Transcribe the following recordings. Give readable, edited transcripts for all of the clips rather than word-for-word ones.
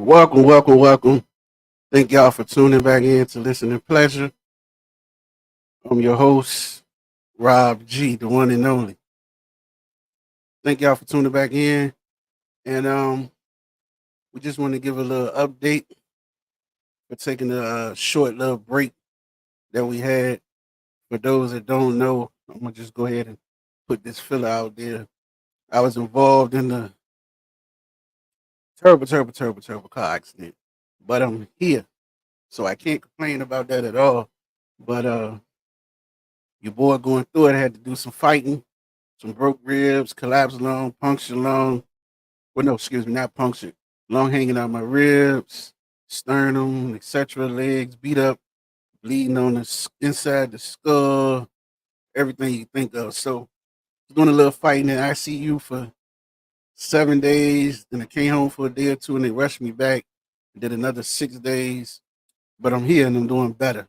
Welcome, welcome, welcome. Thank y'all for tuning back in to Listening Pleasure. I'm your host, Rob G, the one and only. Thank y'all for tuning back in. And we just want to give a little update for taking a short little break that we had. For those that don't know, I'm gonna just go ahead and put this filler out there. I was involved in the terrible car accident, but I'm here, so I can't complain about that at all. But your boy going through it had to do some fighting, some broke ribs, collapsed lung, punctured lung. Well, no, excuse me, not punctured. Lung hanging out my ribs, sternum, etc. Legs beat up, bleeding on the inside the skull, everything you think of. So doing a little fighting in ICU for 7 days. Then I came home for a day or two, and they rushed me back. Did another 6 days, but I'm here and I'm doing better.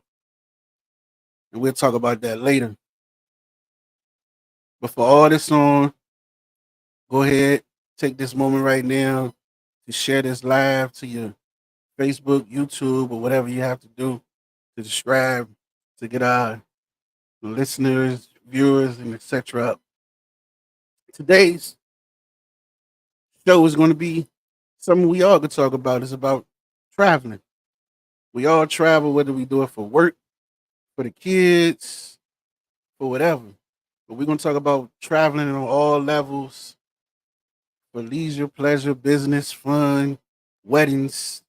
And we'll talk about that later. But for all this on, go ahead, take this moment right now to share this live to your Facebook, YouTube, or whatever you have to do to subscribe to get our listeners, viewers, and etc. up. Today's show is going to be something we all could talk about. It's about traveling. We all travel, whether we do it for work, for the kids, for whatever. But we're going to talk about traveling on all levels for leisure, pleasure, business, fun, weddings,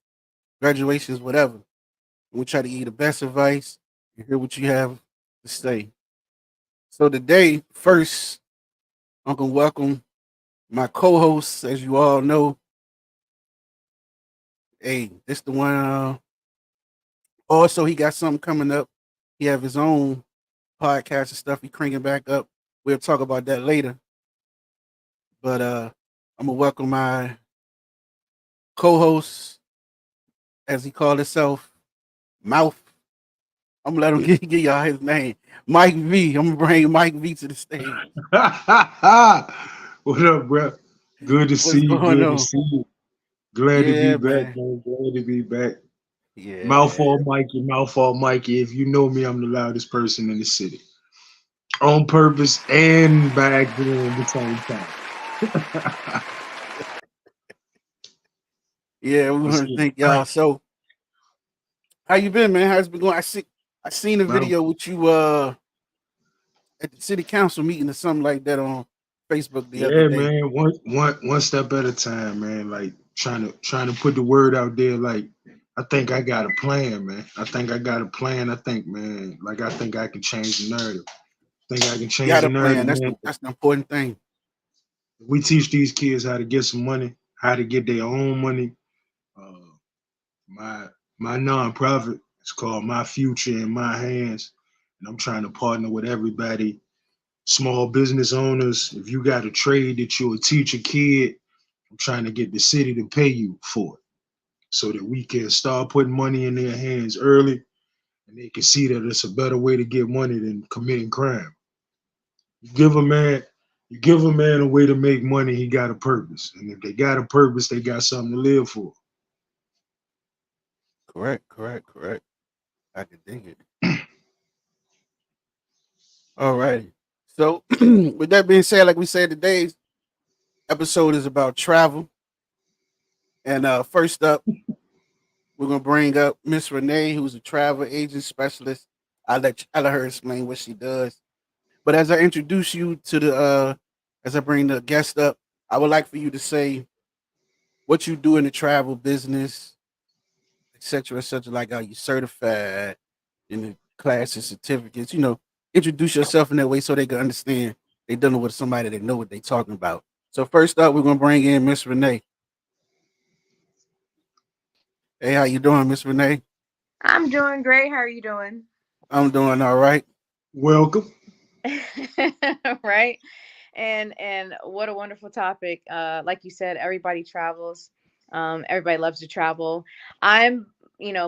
graduations, whatever. We try to give you the best advice and hear what you have to say. So today, first, I'm gonna welcome my co-host, as you all know. Hey, this the one. Also, he got something coming up. He have his own podcast and stuff. He cranking back up. We'll talk about that later. But I'm gonna welcome my co-host, as he called himself, Mouth. I'm gonna let him give y'all his name, Mike V. I'm gonna bring Mike V to the stage. What up, bro? Good to see What's you. going Good to on? see you. Glad to be Yeah, back, man. man. Glad to be back. Yeah. Mouthful Mikey, mouthful Mikey. If you know me, I'm the loudest person in the city. On purpose and by accident at the same time. Yeah, we Let's want to get it thank y'all. cranked. So, how you been, man? How's it been going? I seen a Mouth. video with you at the city council meeting or something like that on Facebook the other Yeah, day. man. One step at a time, man. Like trying to put the word out there. Like I think I got a plan, man. I think I got a plan. I think, man. Like I think I can change the narrative. Think I can You change got the a plan. narrative, man. That's the important thing. We teach these kids how to get some money, how to get their own money. Uh, my my nonprofit is called My Future in My Hands, and I'm trying to partner with everybody, small business owners. If you got a trade that you'll teach a kid, I'm trying to get the city to pay you for it, so that we can start putting money in their hands early, and they can see that it's a better way to get money than committing crime. You give a man, you give a man a way to make money, he got a purpose. And if they got a purpose, they got something to live for. Correct. I can dig it. All right. So, with that being said, like we said, today's episode is about travel. And first up, we're gonna bring up Miss Renee, who's a travel agent specialist. I'll let her explain what she does. But as I introduce you to the as I bring the guest up, I would like for you to say what you do in the travel business, et cetera, like are you certified in the classes, certificates, introduce yourself in that way so they can understand they dealing with somebody that know what they talking about. So first up, we're gonna bring in Miss Renee. Hey, how you doing, Miss Renee? I'm doing great. How are you doing? I'm doing all right. Welcome. Right. And what a wonderful topic. Like you said, everybody travels. Everybody loves to travel. I'm,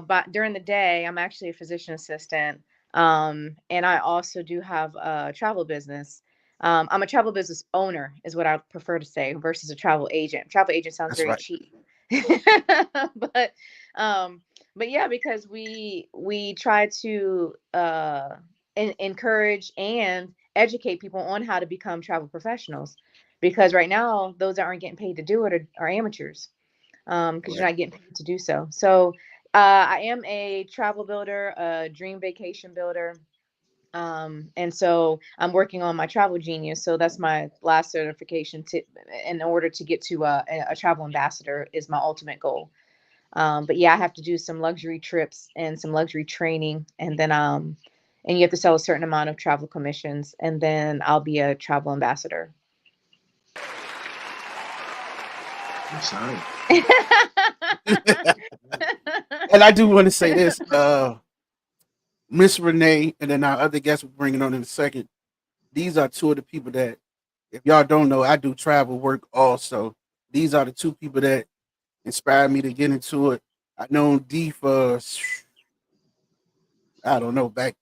but during the day, I'm actually a physician assistant. And I also do have a travel business. I'm a travel business owner, is what I prefer to say, versus a travel agent. Travel agent sounds That's very right. cheap. but um but yeah, because we try to encourage and educate people on how to become travel professionals, because right now those that aren't getting paid to do it are amateurs, because you're Right. not getting paid to do so. So I am a travel builder, a dream vacation builder. And so I'm working on my travel genius. So that's my last certification to, in order to get to a travel ambassador is my ultimate goal. But yeah, I have to do some luxury trips and some luxury training, and you have to sell a certain amount of travel commissions, and then I'll be a travel ambassador. Exciting. And I do want to say this, Miss Renee, and then our other guest we're bringing on in a second. These are two of the people that, if y'all don't know, I do travel work also. These are the two people that inspired me to get into it. I known D for, I don't know, back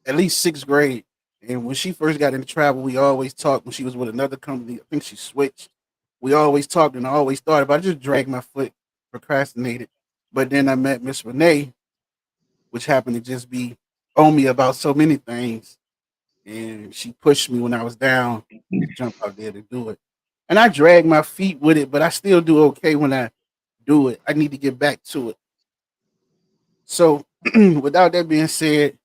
at least sixth grade. And when she first got into travel, we always talked. When she was with another company, I think she switched. We always talked, and I always thought about it. I just dragged my foot, procrastinated. But then I met Miss Renee, which happened to just be on me about so many things. And she pushed me when I was down to jump out there to do it. And I drag my feet with it, but I still do okay when I do it. I need to get back to it. So, without that being said,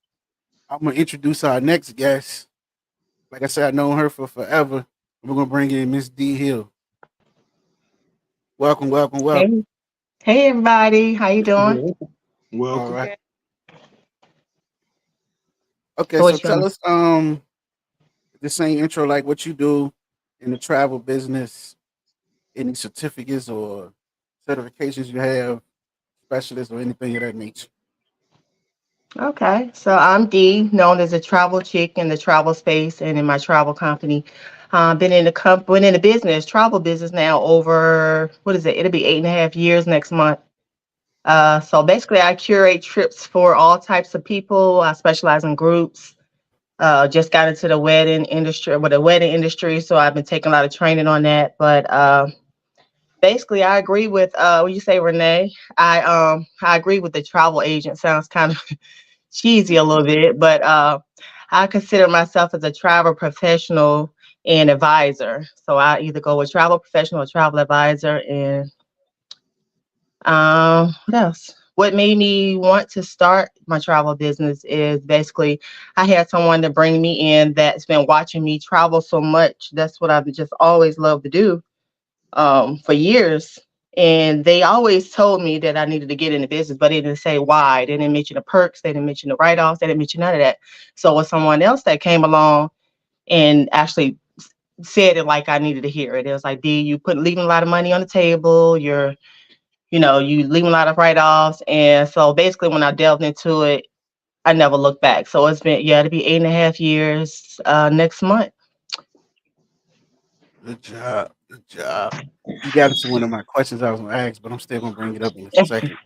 I'm gonna introduce our next guest. Like I said, I've known her for forever. We're gonna bring in Miss D Hill. Welcome, welcome, welcome. Hey, hey everybody, how you doing? Welcome. All Welcome. right. Good. Okay, So so what you tell want? us the same intro like what you do in the travel business, any certificates or certifications you have, specialists or anything of that nature. Okay, so I'm Dee, known as a travel chick in the travel space and in my travel company. Been in the business, travel business now over what is it? It'll be 8.5 years next month. So basically, I curate trips for all types of people. I specialize in groups. Just got into the wedding industry, with the wedding industry, so I've been taking a lot of training on that. But basically, I agree with what you say, Renee. I agree with the travel agent. Sounds kind of cheesy a little bit, but I consider myself as a travel professional and advisor. So I either go with travel professional or travel advisor. And what else? What made me want to start my travel business is basically I had someone to bring me in that's been watching me travel so much. That's what I've just always loved to do for years. And they always told me that I needed to get into business, but they didn't say why. They didn't mention the perks. They didn't mention the write offs. They didn't mention none of that. So it was someone else that came along and actually said it like I needed to hear it. It was like, D, you put leaving a lot of money on the table. You leaving a lot of write offs. And so basically, when I delved into it, I never looked back. So it's been, yeah, it'll be 8.5 years next month. Good job. Good job. You got into one of my questions I was gonna ask, but I'm still gonna bring it up in a second.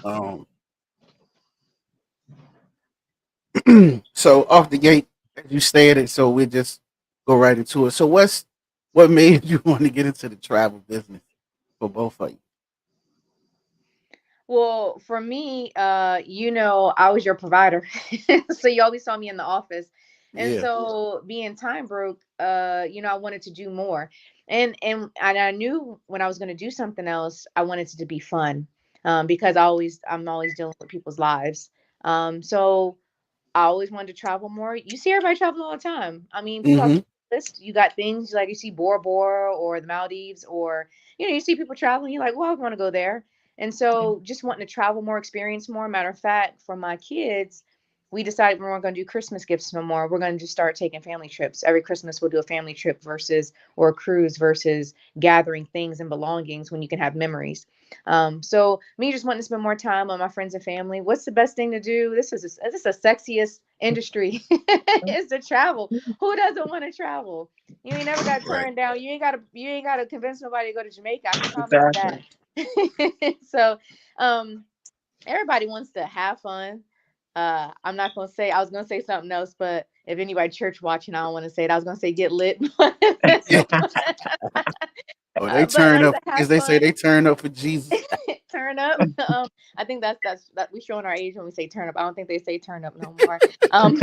Um so off the gate, as you stated, so we just go right into it. So what made you want to get into the travel business for both of you? Well, for me, I was your provider. So you always saw me in the office. And Yeah. so being time broke, I wanted to do more. And I knew when I was going to do something else, I wanted it to be fun. Because I'm always dealing with people's lives. So I always wanted to travel more. You see everybody traveling all the time. I mean, people have Mm-hmm. list. You got things like you see Bora Bora or the Maldives, or you see people traveling. You're like, well, I want to go there. And so just wanting to travel more, experience more. Matter of fact, for my kids, we decided we weren't going to do Christmas gifts no more. We're going to just start taking family trips. Every Christmas we'll do a family trip versus or a cruise versus gathering things and belongings when you can have memories. So me just wanting to spend more time with my friends and family. What's the best thing to do? This is the sexiest industry is to travel. Who doesn't want to travel? You ain't never got Right. turned down. You ain't gotta convince nobody to go to Jamaica. I can promise you Exactly. that. So um everybody wants to have fun. I'm not gonna say I was gonna say something else, but if anybody church watching, I don't want to say it. I was gonna say get lit. Yeah. Or they But turn like up, to have as they say, fun, they turn up for Jesus. turn up. I think that we showing our age when we say turn up. I don't think they say turn up no more. Um,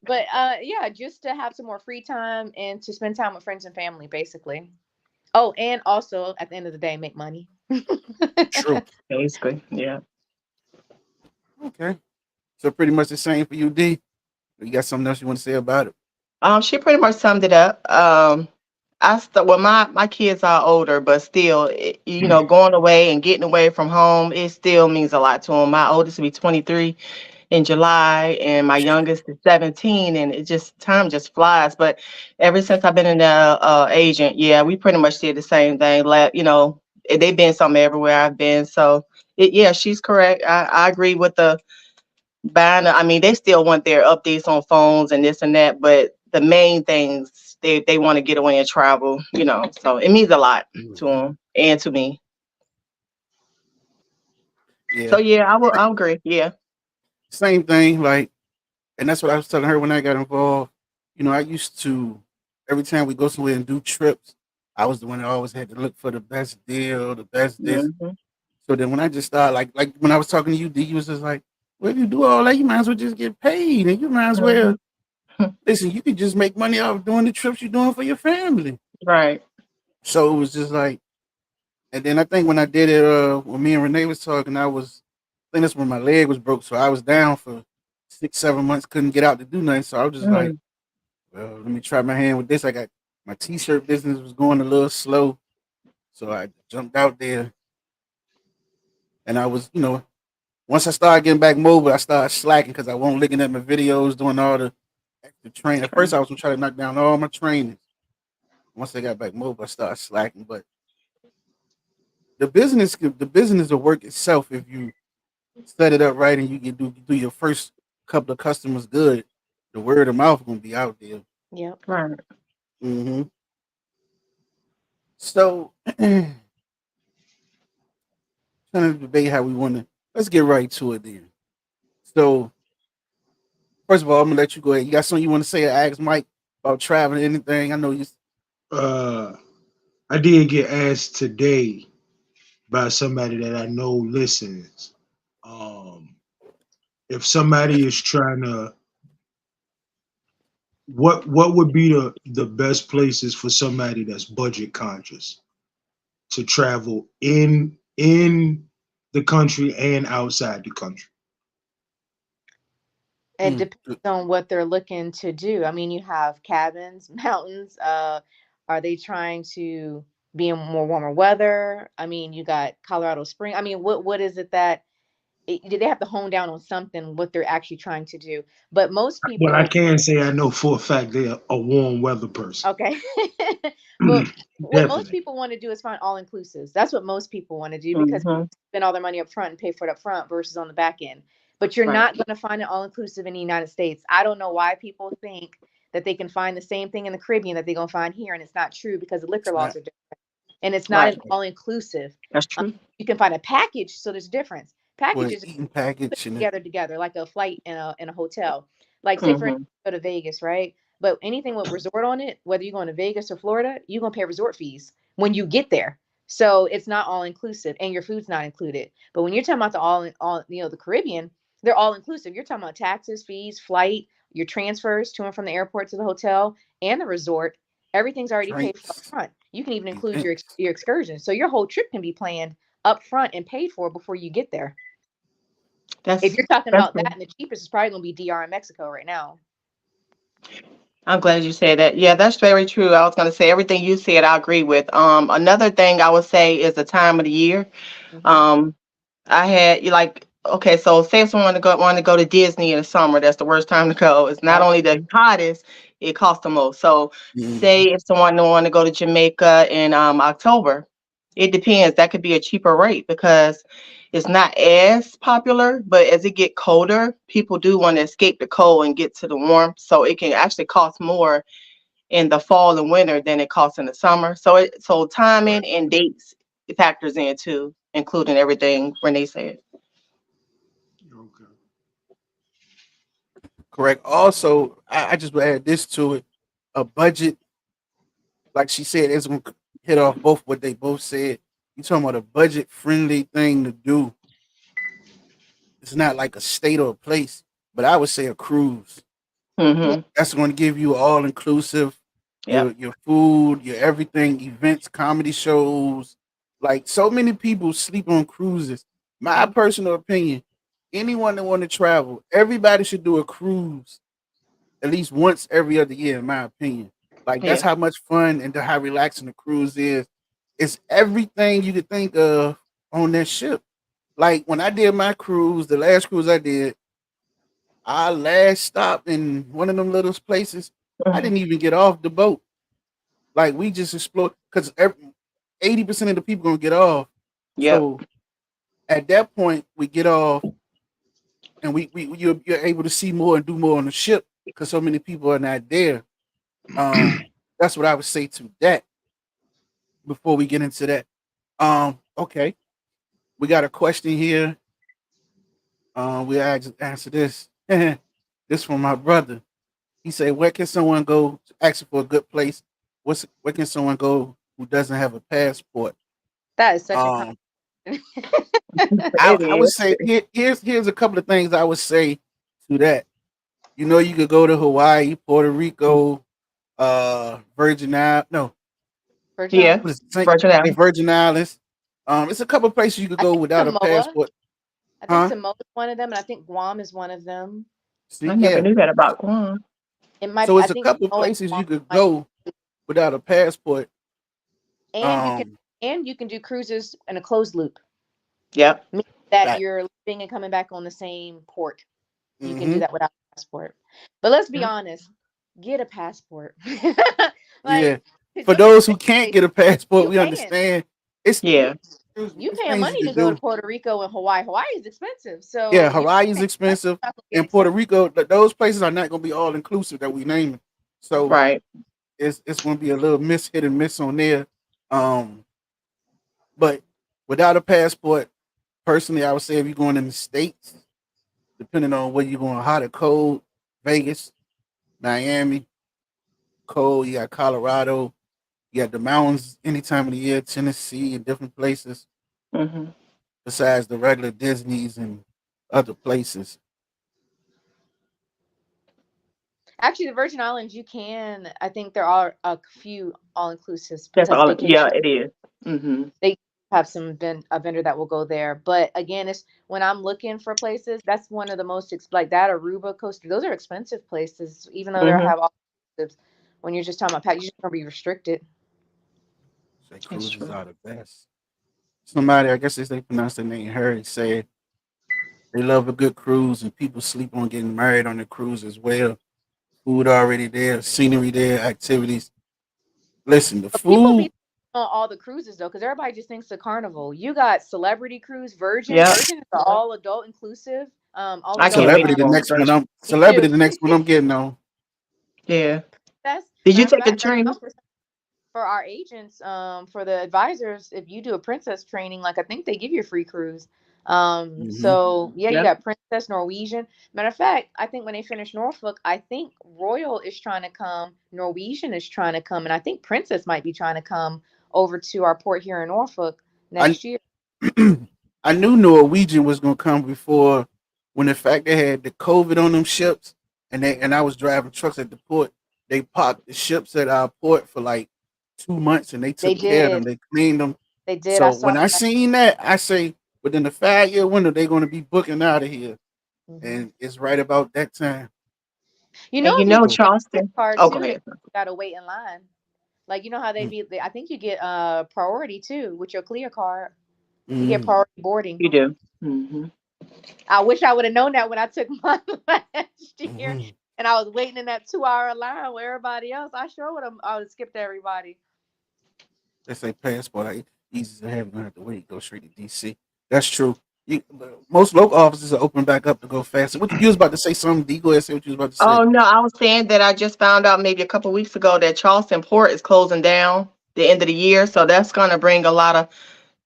but yeah, just to have some more free time and to spend time with friends and family, basically. Oh, and also at the end of the day, make money. True. Basically, yeah. Okay. So pretty much the same for you, D. You got something else you want to say about it? She pretty much summed it up. Well, my kids are older, but still, going away and getting away from home, it still means a lot to them. My oldest will be 23 in July, and my youngest is 17, and time just flies. But ever since I've been in the agent, yeah, we pretty much did the same thing. They've been something everywhere I've been. So, yeah, she's correct. I agree with the buying. I mean, they still want their updates on phones and this and that, but the main things they want to get away and travel. So it means a lot to them and to me. So Yeah. yeah, I'll agree. Yeah. Same thing. Like, and that's what I was telling her when I got involved. I used to, every time we go somewhere and do trips, I was the one that always had to look for the best deal, the best this. Hmm. So then when I just started, like when I was talking to you, D, you was just like, well, if you do all that, you might as well just get paid. And you might as well, listen, you could just make money off doing the trips you're doing for your family. Right. So it was just like, and then I think when I did it, when me and Renee was talking, I think that's when my leg was broke. So I was down for 6, 7 months, couldn't get out to do nothing. So I was just like, Mm. well, let me try my hand with this. I got my t-shirt business was going a little slow. So I jumped out there and I was, once I started getting back mobile, I started slacking because I wasn't looking at my videos, doing all the extra training. At first, I was trying to knock down all my trainings. Once I got back mobile, I started slacking. But the business will work itself if you set it up right and you can do your first couple of customers good. The word of mouth gonna be out there. Yep. Right. hmm So, trying to debate how we want to. Let's get right to it then. So, first of all, I'm gonna let you go ahead. You got something you want to say or ask Mike about traveling? Anything? I know you. Uh, I did get asked today by somebody that I know listens. Um, if somebody is trying to, what would be the best places for somebody that's budget conscious to travel in the country and outside the country? It depends on what they're looking to do. I mean, you have cabins, mountains. Are they trying to be in more warmer weather? I mean, you got Colorado Spring. I mean, what is it that do they have to hone down on something what they're actually trying to do? But most Well, I people, can say I know for a fact they're a warm weather person. okay. But what most Definitely. people want to do is find all inclusives. That's what most people want to do because they Hmm. spend all their money up front and pay for it up front versus on the back end. But you're Right. not going to find it all inclusive in the United States. I don't know why people think that they can find the same thing in the Caribbean that they're going to find here, and it's not true because the liquor It's laws not. are different, and it's not Right. an all inclusive. That's true. You can find a package, so there's a difference. For Packages eating package and together like a flight in a hotel. Like say for instance, Hmm. go to Vegas, right? But anything with resort on it, whether you're going to Vegas or Florida, you're gonna pay resort fees when you get there. So it's not all inclusive, and your food's not included. But when you're talking about the all the Caribbean, they're all inclusive. You're talking about taxes, fees, flight, your transfers to and from the airport to the hotel, and the resort. Everything's already paid for up drinks, front. You can even include your events. your excursions, so your whole trip can be planned up front and paid for before you get there. If That's you're talking that's about that, true. and the cheapest is probably gonna be DR in Mexico right now. I'm glad you said that. Yeah, that's very true. I was going to say everything you said. I agree with. Another thing I would say is the time of the year. Hmm. Um, I had you like okay, so say if someone want to go to Disney in the summer, that's the worst time to go. It's not Yep. only the hottest, it costs the most. So say Mhm. if someone want to go to Jamaica in October, it depends. That could be a cheaper rate because it's not as popular, but as it get colder, people do want to escape the cold and get to the warmth. So it can actually cost more in the fall and winter than it costs in the summer. So Right. timing and dates factors in too, including everything Renee said. Okay. Correct. Also, I just would add this to it: a budget, like she said, hit off both what they both said. You talking about a budget friendly thing to do. It's not like a state or a place, but I would say a cruise. Mm-hmm. That's going to give you all inclusive, Yep. your food, your everything, events, comedy shows. Like so many people sleep on cruises. My personal opinion, anyone that want to travel, everybody should do a cruise at least once every other year, in my opinion. Like that's Yeah. how much fun and how relaxing the cruise is. It's everything you could think of on that ship. Like when I did my cruise, the last cruise I did, our last stop in one of them little places, I Mhm. didn't even get off the boat. Like we just explored because 80% of the people gonna get off. Yep. So at that point, we get off and you're able to see more and do more on the ship because so many people are not there. That's what I would say to that before we get into that. Okay, we got a question here. We answer this. This from my brother. He said, "Where can someone go asking for a good place? Where can someone go who doesn't have a passport?" That is such a Um, It I would is. say here's a couple of things I would say to that. You know, you could go to Hawaii, Puerto Rico, Virgin Islands. No, Virgin Yeah. what is it? Virgin Islands. Virgin Islands. It's a couple of places you could I go think without a Samoa. passport, I think huh? Samoa is one of them, and I think Guam is one of them. See, I never yeah. knew that about Guam. It might So be. I it's a think couple of Samoa and places Guam you could might, go without a passport. and Um, you can do cruises in a closed loop. Yep. Meaning that right. you're leaving and coming back on the same port. You can do Hmm. that without a passport. But let's be Yep. honest, get a passport. Yeah. Like For don't those who expect can't get a passport, you we paying. understand. It's Yeah. You it's paying things you money to could go to do. Puerto Rico and Hawaii. Hawaii is expensive. Yeah, So you're Hawaii is paying money expensive, not gonna get and Puerto accepted. Rico. Those places are not going to be all inclusive that we naming. So Right. it's going to be a little hit and miss on there. Um, but without a passport, personally, I would say if you're going in the states, depending on where you're going, hot or cold, Vegas, Miami, cold. You got Colorado. You got the mountains any time of the year, Tennessee, and different places Mm-hmm. besides the regular Disney's and other places. Actually, the Virgin Islands, you can. I think there are a few all inclusive That's Princess all. Vacation. Yeah, it is. Mm-hmm. They have a vendor that will go there. But again, it's when I'm looking for places, that's one of the most like that Aruba, Costa. Those are expensive places, even though they Mm-hmm. have all inclusives. When you're just talking about pack, you're just gonna be restricted. Say That's cruises true. are the best. Somebody, I guess as they pronounce their name, Harry, said they love a good cruise and people sleep on getting married on the cruise as well. Food already there, scenery there, activities. Listen, the But people food, be on all the cruises though, because everybody just thinks the Carnival. You got Celebrity Cruise, Virgin. Yep. Virgin is all adult inclusive, all I adult can't wait celebrity, to the go wine. on next one Virgin. I'm Me too. celebrity, the next one I'm getting on. Yeah. That's Did you matter of take a fact, right now training? for our agents, for the advisors, if you do a princess training, like I think they give you a free cruise. Hmm. So yeah, you Yep. got Princess, Norwegian. Matter of fact, I think when they finish Norfolk, I think Royal is trying to come, Norwegian is trying to come, and I think Princess might be trying to come over to our port here in Norfolk I next year. I knew Norwegian was gonna come before when the fact they had the COVID on them ships and I was driving trucks at the port. They parked the ships at our port for like 2 months and they They took care of them. did. They cleaned them. They did. I So saw when I that. seen that, I say within the 5 year window they're gonna be booking out of here, Hmm. and it's right about that time. You know, And you if you know get So a credit Charleston. card Oh, go too, they ahead. gotta wait in line. Like you know how mm, I think you get priority too with your Clear card. You get mm, priority boarding. You do. Mm-hmm. I wish I would have known that when I took mine last year, mhm. and I was waiting in that 2 hour line with everybody else. I sure would have. I would have skipped everybody. They say passport easy to have. You don't have to wait. Go straight to DC. That's true. Most local offices are open back up to go faster. What you was about to say something? D, go ahead and say what you was about to Oh say. no, I was saying that I just found out maybe a couple weeks ago that Charleston Port is closing down the end of the year. So that's gonna bring a lot of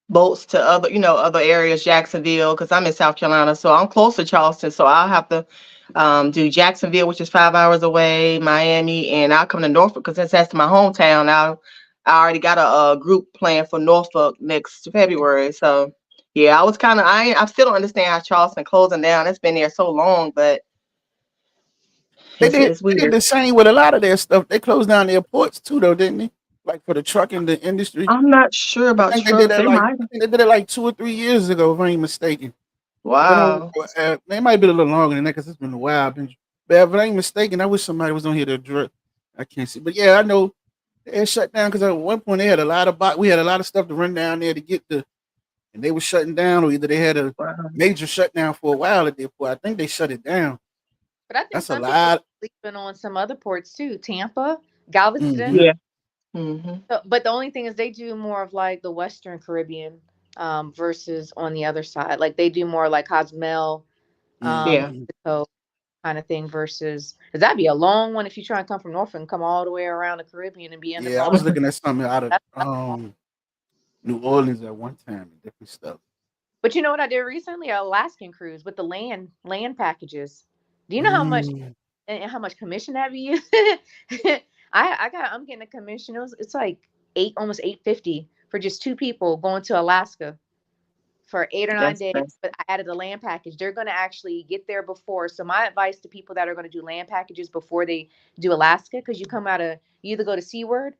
boats to other, other areas, Jacksonville, because I'm in South Carolina. So I'm close to Charleston. So I'll have to do Jacksonville, which is 5 hours away, Miami, and I'll come to Norfolk because that's my hometown. I already got a group plan for Norfolk next February. So yeah, I was kind of I still don't understand how Charleston closing down. It's been there so long, but it's They did weird. the same with a lot of their stuff. They closed down their ports too, though, didn't they? Like for the trucking the industry. I'm not sure I about think they did trucks. that They like might. I think they did it like 2 or 3 years ago, if I ain't mistaken. But Wow. they might be a little longer than that because it's been a while. But if I ain't mistaken, I wish somebody was on here to address. I can't see, but yeah, I know they had shut down because at one point they had a lot of we had a lot of stuff to run down there to get and they were shutting down, or either they had a Wow. major shutdown for a while at their port. I think they shut it down. But I think That's a some people lot. are sleeping on some other ports too. Tampa, Galveston. Mm-hmm. Yeah. Hmm. But the only thing is they do more of like the Western Caribbean versus on the other side. Like they do more like Cozumel, Yeah. Mm-hmm. Mexico kind of thing versus because that'd be a long one if you try and come from Norfolk and come all the way around the Caribbean and be ending up Yeah, I all was over. looking at something out of That's New Orleans at one time and different stuff. But you know what I did recently? An Alaskan cruise with the land packages. Do you know how much Mm. and how much commission that be? I'm getting a commission. It's like almost 850 for just two people going to Alaska for 8 or 9 That's days. nice. But I added a land package. They're going to actually get there before. So my advice to people that are going to do land packages before they do Alaska, because you either go to SeaWorld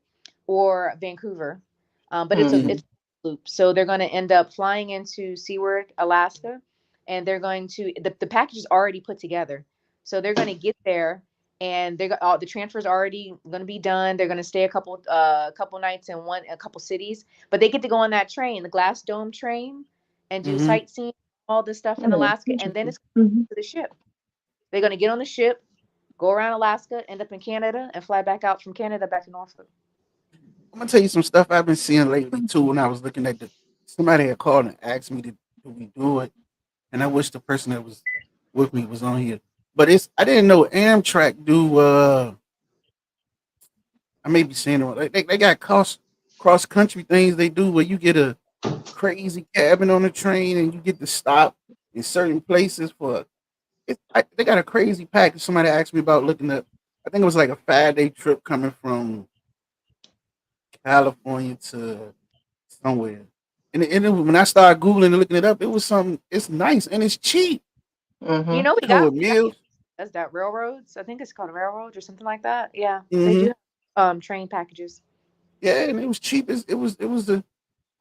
or Vancouver, but Hmm. it's a loop. So they're going to end up flying into SeaWorld, Alaska, and they're going to the package is already put together. So they're going to get there. And all the transfers already going to be done. They're going to stay a couple nights in a couple cities, but they get to go on that train, the Glass Dome train, and do Mm-hmm. sightseeing, all this stuff in Oh, Alaska, and then interesting. it's Hmm. to the ship. They're gonna get on the ship, go around Alaska, end up in Canada, and fly back out from Canada back to Norfolk. I'm gonna tell you some stuff I've been seeing lately too. When I was looking at somebody had called and asked me to do we do it, and I wish the person that was with me was on here. But I didn't know Amtrak do. I may be saying it wrong. They got cross country things they do where you get a crazy cabin on the train and you get to stop in certain places for. They got a crazy package. Somebody asked me about looking up. I think it was like a 5 day trip coming from California to somewhere. When I started Googling and looking it up, it was something. It's nice and it's cheap. You Hmm. know, You know, with we got meals. does that railroads. I think it's called railroads or something like that. Yeah, they Hmm. do train packages. Yeah, and it was cheap. It was the.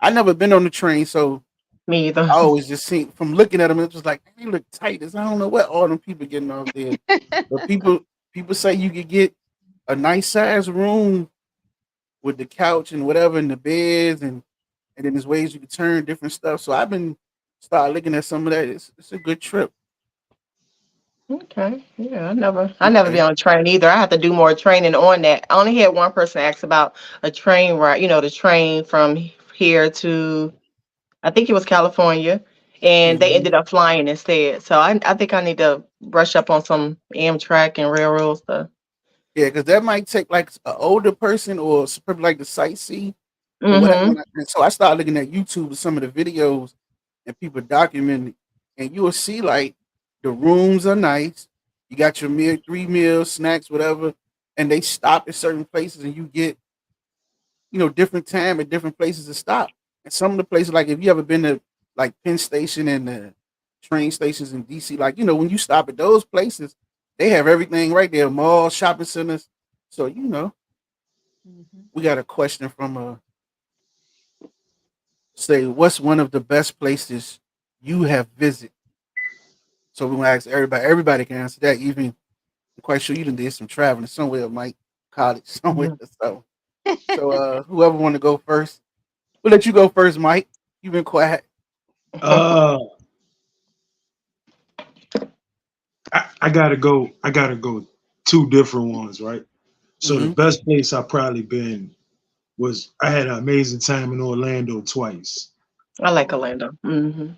I never been on the train, so Me either. I always just seen from looking at them. It was like they look tight as I don't know what all them people getting off there. But people say you could get a nice size room with the couch and whatever and the beds and then there's ways you can turn different stuff. So I've been start looking at some of that. It's a good trip. Okay. Yeah, I never been Okay. on a train either. I have to do more training on that. I only had one person ask about a train ride, the train from here to I think it was California, and they Hmm. ended up flying instead. So I think I need to brush up on some Amtrak and railroad stuff. Yeah, because that might take like an older person or probably like the sightsee or whatever. Mm-hmm. And so I started looking at YouTube with some of the videos and people documenting, and you will see like the rooms are nice. You got your meal, 3 meals, snacks, whatever, and they stop at certain places, and you get different time at different places to stop. And some of the places, like if you ever been to like Penn Station and the train stations in DC, like when you stop at those places, they have everything right there, malls, shopping centers. So Hmm. we got a question from say, what's one of the best places you have visited? So we want to ask everybody. Everybody can answer that. Even I'm quite sure you done did some traveling somewhere, Mike, college somewhere. Hmm. So whoever want to go first, we'll let you go first, Mike. You've been quiet. Uh, I gotta go. I gotta go. Two different ones, right? So the Hmm. best place I probably been was I had an amazing time in Orlando twice. I like Um, Orlando. Hmm.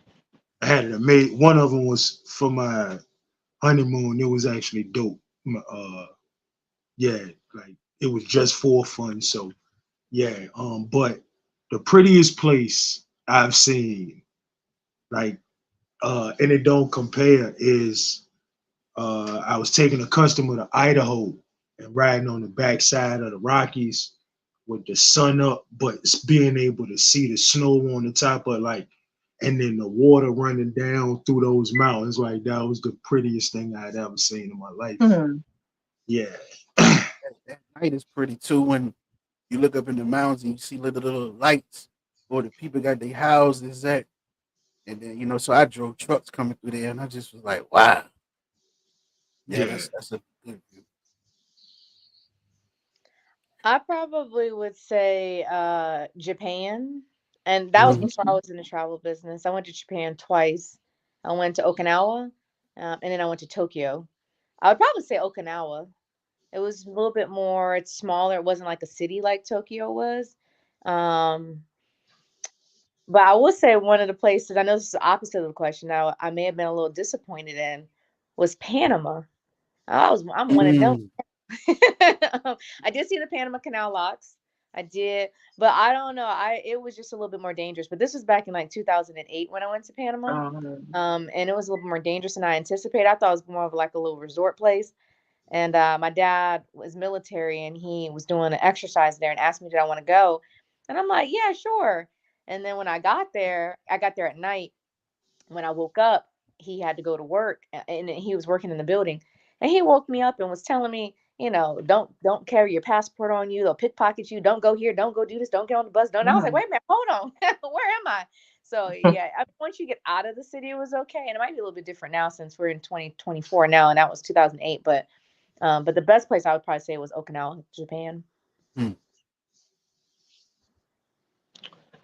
I had an amazing. One of them was for my honeymoon. It was actually dope. Yeah, like it was just for fun. So yeah. But the prettiest place I've seen, like, and it don't compare, is I was taking a customer to Idaho and riding on the backside of the Rockies. with the sun up, but being able to see the snow on the top of like, and then the water running down through those mountains. Like that was the prettiest thing I had ever seen in my life. Hmm. Yeah. That night is pretty too when you look up in the mountains and you see little lights or the people got their houses at. And then, so I drove trucks coming through there and I just was like, wow. Yeah, Yeah. that's a good view. I probably would say Japan. And that was Mhm. before I was in the travel business. I went to Japan twice. I went to Okinawa, and then I went to Tokyo. I would probably say Okinawa. It was a little bit more, it's smaller. It wasn't like a city like Tokyo was. Um, but I will say one of the places, I know this is the opposite of the question. Now, I may have been a little disappointed in was Panama. I'm one and done. Mm. I did see the Panama Canal locks. I did, but I don't know. It was just a little bit more dangerous. But this was back in like 2008 when I went to Panama. And it was a little bit more dangerous than I anticipated. I thought it was more of like a little resort place. And my dad was military and he was doing an exercise there and asked me, did I want to go? And I'm like, yeah, sure. And then when I got there at night. When I woke up, he had to go to work and he was working in the building. And he woke me up and was telling me, don't carry your passport on you. They'll pickpocket you. Don't go here. Don't go do this. Don't get on the bus. Don't. And I was like, Mhm. wait a minute, hold on. Where am I? So yeah, once you get out of the city, it was okay. And it might be a little bit different now since we're in 2024 now, and that was 2008. But the best place I would probably say was Okinawa, Japan. Mm.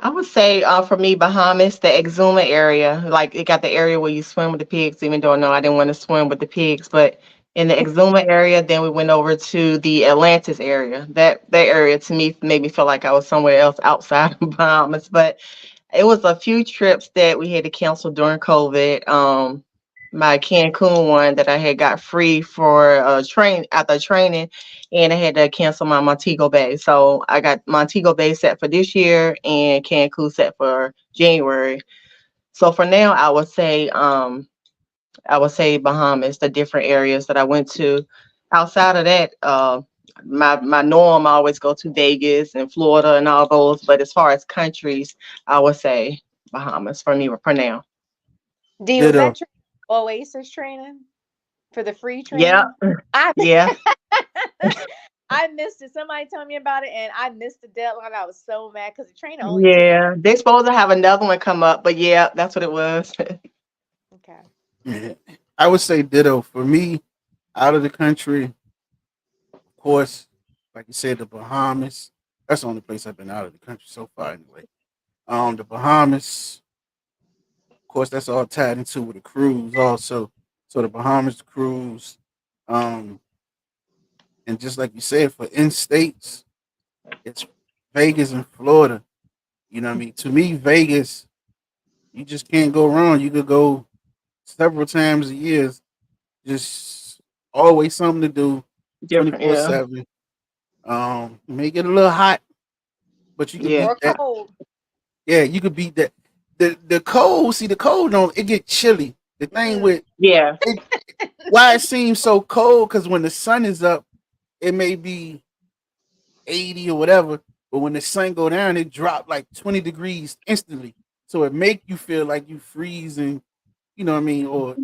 I would say for me, Bahamas, the Exuma area, like it got the area where you swim with the pigs, even though no, I didn't want to swim with the pigs, but in the Exuma area, then we went over to the Atlantis area. That area to me made me feel like I was somewhere else outside of Bahamas. But it was a few trips that we had to cancel during COVID. My Cancun one that I had got free for train after training, and I had to cancel my Montego Bay. So I got Montego Bay set for this year and Cancun set for January. So for now, I would say Bahamas, the different areas that I went to. Outside of that, my norm, I always go to Vegas and Florida and all those. But as far as countries, I would say Bahamas for me for now. D, was that Ditto. Oasis training for the free Yeah, training? I yeah, I missed it. Somebody told me about it, and I missed the deadline. I was so mad because the trainer only took. yeah. They supposed to have another one come up, but yeah, that's what it was. Okay. Yeah. I would say ditto. For me, out of the country, of course, like you said, the Bahamas. That's the only place I've been out of the country so far, anyway. The Bahamas, of course, that's all tied into with a cruise, also. So the Bahamas cruise, um, and just like you said, for in states, it's Vegas and Florida. You know what I mean? To me, Vegas, you just can't go wrong. You could go several times a year. Just always something to do, twenty Different, four yeah, seven. May get a little hot, but you could yeah, beat Or that. cold. Yeah, you could beat that. The cold, see the cold don't it get chilly. The thing Mm. with yeah, it, why it seems so cold, because when the sun is up, it may be 80 or whatever, but when the sun go down, it drop like 20 degrees instantly. So it make you feel like you freezing, you know what I mean? Or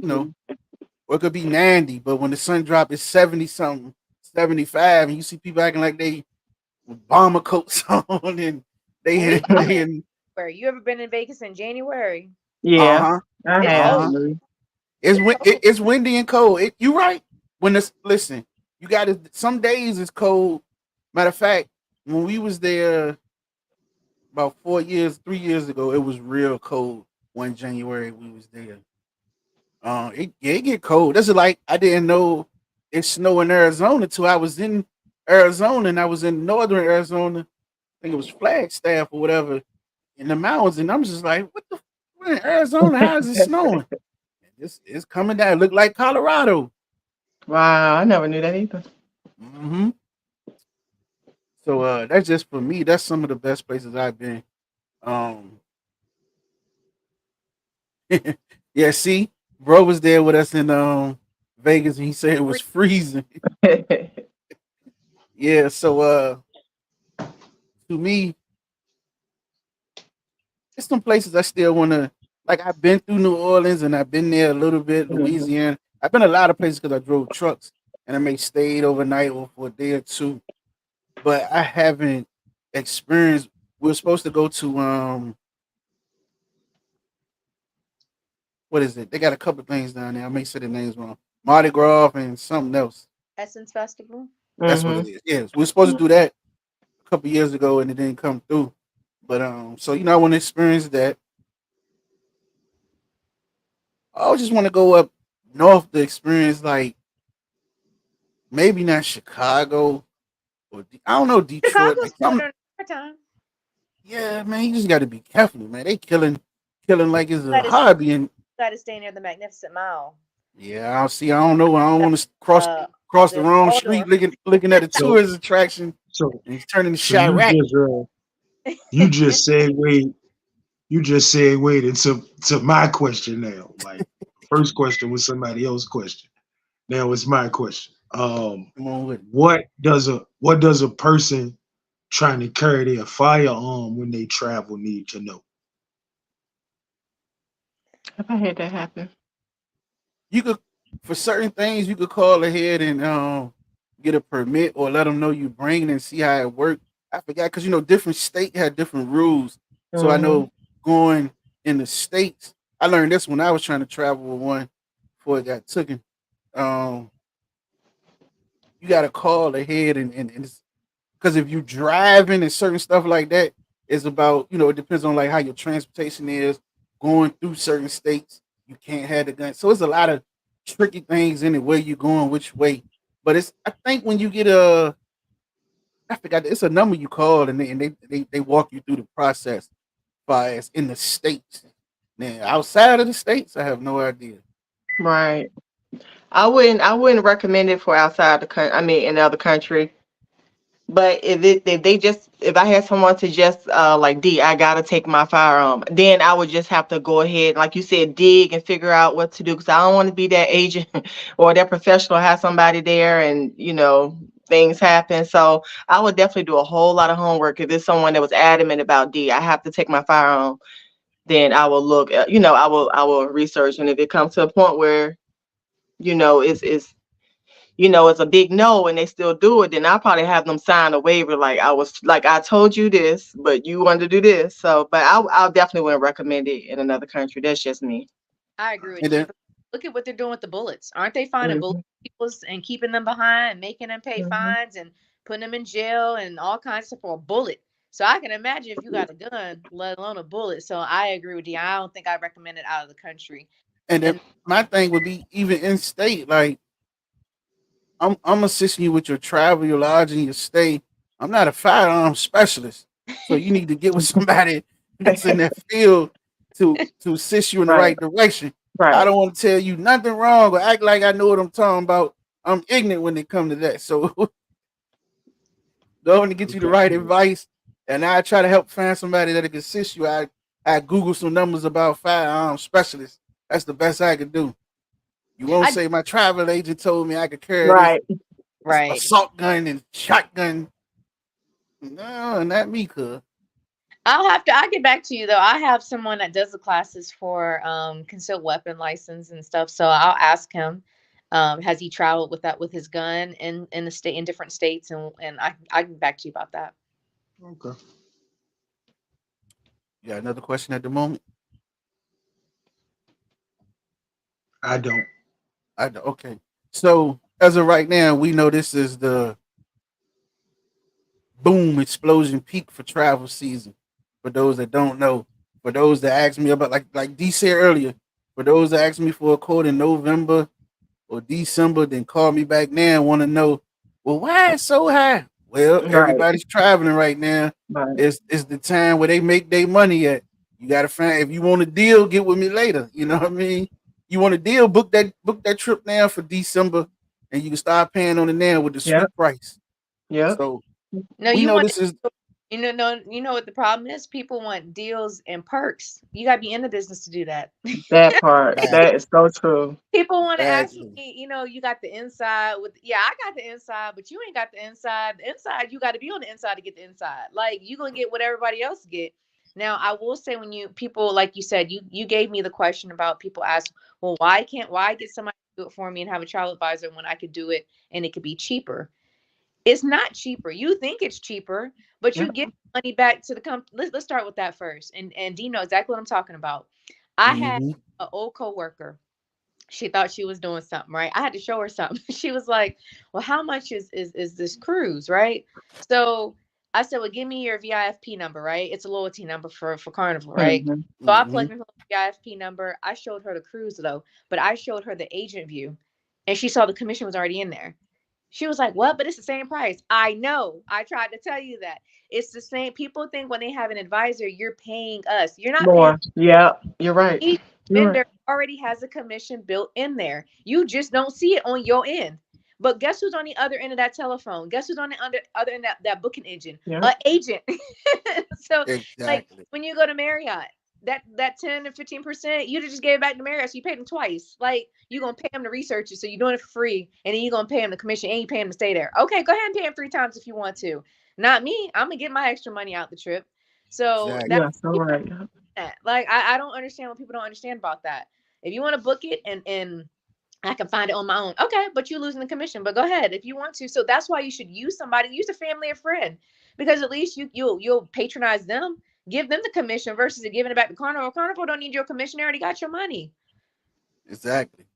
it could be 90, but when the sun drop, it's 70 something, 75, and you see people acting like they with bomber coats on and We come they in in January. You ever been in Vegas in January? yeah. uh-huh. I It's have. cold. Uh-huh. It's cold. It's windy and cold. You right. When it's listen, you got to some days it's cold. Matter of fact, when we was there about 4 years, 3 years ago, it was real cold. One January we was there. It get cold. That's like I didn't know it snow in Arizona till I was in Arizona and I was in northern Arizona. I think it was Flagstaff or whatever in the mountains, and I'm just like, what the? We're in Arizona. How is it snowing? It's coming down. It look like Colorado. Wow, I never knew that either. Hmm. So that's just for me. That's some of the best places I've been. Um, yeah. See, bro was there with us in Vegas, and he said it was freezing. Yeah. So to me, it's some places I still want to. Like I've been through New Orleans and I've been there a little bit, Mhm. Louisiana. I've been a lot of places because I drove trucks and I may stayed overnight or for a day or two, but I haven't experienced. We were supposed to go to what is it? They got a couple things down there. I may say the names wrong. Mardi Gras and something else. Essence Festival. That's what Mhm. it is. Yes, we were supposed to do that a couple years ago and it didn't come through. But so I want to experience that. I just want to go up north to experience like maybe not Chicago or I don't know Detroit. Chicago's Like cool some during the time. yeah, man, you just got to be careful, man. They killing like it's a Got to hobby and got to stay near the Magnificent Mile. yeah, I'll see. I don't know. I don't want to Uh, cross the the wrong street Waldorf. looking at a So tourist attraction so and it's turning to so you Chirac. just you just segued you just segued into my question now. Like first question was somebody else's question. Now it's my question. Come on with it. What does a person trying to carry their firearm when they travel need to know? Have I had that happen? You could for certain things you could call ahead and get a permit or let them know you bring it and see how it works. I forgot because different state had different rules. So I Mhm. know going in the states, I learned this when I was trying to travel with one before it got taken. Um, you got to call ahead and because if you driving and certain stuff like that, it's about it depends on like how your transportation is going through certain states. You can't have the gun, so it's a lot of tricky things in it. Where you going, which way? But it's I think when you get I forgot it's a number you call and they walk you through the process. Far as in the states, now outside of the states, I have no idea. Right. I wouldn't recommend it for outside the country. I mean, in the other country. But if I had someone to just like D, I gotta take my firearm, then I would just have to go ahead, like you said, dig and figure out what to do because I don't want to be that agent or that professional, have somebody there and things happen. So I would definitely do a whole lot of homework. If it's someone that was adamant about D, I have to take my firearm, then I will look at, I will research. And if it comes to a point where, it's a big no and they still do it, then I'll probably have them sign a waiver like I told you this, but you wanted to do this. So, but I definitely wouldn't recommend it in another country. That's just me. I agree with And you. then But look at what they're doing with the bullets. Aren't they finding bullet Mhm, people and keeping them behind and making them pay mhm. fines and putting them in jail and all kinds of stuff for a bullet? So I can imagine if you got a gun, let alone a bullet. So I agree with you. I don't think I recommend it out of the country. and then And my thing would be even in state like I'm assisting you with your travel, your lodging, your stay. I'm not a firearm specialist, so you need to get with somebody that's in that field to assist you in the Right, right direction. I right. don't want to tell you nothing wrong or act like I know what I'm talking about. I'm ignorant when it comes to that. So going to get you the right Okay. advice, and I try to help find somebody that can assist you. I Google some numbers about firearm specialists. That's the best I can do. You won't I say my travel agent told me I could carry this Right. right. assault gun and shotgun. No, not me, cuz. I'll get back to you though. I have someone that does the classes for concealed weapon license and stuff. So I'll ask him, has he traveled with that with his gun in the state in different states and I can get back to you about that. Okay. You got another question at the moment? I don't. Okay. So as of right now, we know this is the boom explosion peak for travel season. For those that don't know, for those that asked me about like D said earlier, for those that asked me for a quote in November or December, then call me back now and want to know, well, why it's so high? Well, Right. everybody's traveling right now. Right. It's the time where they make their money at. You gotta find if you want a deal, get with me later. You know what I mean? You want a deal, book that trip now for December, and you can start paying on it now with the Yep. sweet price. Yep. So No, we you know want this is You know what the problem is? People want deals and perks. You gotta be in the business to do that. That part, that Exactly. is so true. People want to ask Exactly. me, you got the inside with, yeah, I got the inside, but you ain't got the inside. The inside, you got to be on the inside to get the inside. Like you gonna get what everybody else get. Now, I will say when you people like you said, you gave me the question about people ask, well, why get somebody to do it for me and have a travel advisor when I could do it and it could be cheaper? It's not cheaper. You think it's cheaper, but Yeah. you get money back to the company. Let's start with that first. And do you know exactly what I'm talking about? I had Hmm. an old coworker. She thought she was doing something, right? I had to show her something. She was like, well, how much is this cruise, right? So I said, well, give me your VIFP number, right? It's a loyalty number for Carnival, right? Mhm. So I Hmm. plugged in her VIFP number. I showed her the cruise though, but I showed her the agent view, and she saw the commission was already in there. She was like, what? But it's the same price. I know. I tried to tell you that. It's the same. People think when they have an advisor, you're paying us. You're not paying. More. Yeah, you're right. Each You're right. vendor already has a commission built in there. You just don't see it on your end. But guess who's on the other end of that telephone? Guess who's on the other end of that booking engine? Yeah. An agent. So, like Exactly. when you go to Marriott, that 10 to 15%, you just gave it back to Marriott, so you paid them twice. Like you're gonna pay them to research it, so you're doing it for free, and then you're gonna pay them the commission and you pay them to stay there. Okay, go ahead and pay them 3 times if you want to. Not me. I'm gonna get my extra money out the trip. So Exactly. that's Yeah, so right. that. Like I don't understand what people don't understand about that. If you want to book it and I can find it on my own, okay, but you're losing the commission. But go ahead if you want to. So that's why you should use somebody, use a family or friend, because at least you'll patronize them, give them the commission versus giving it back to Carnival. Carnival don't need your commission; they already got your money. Exactly.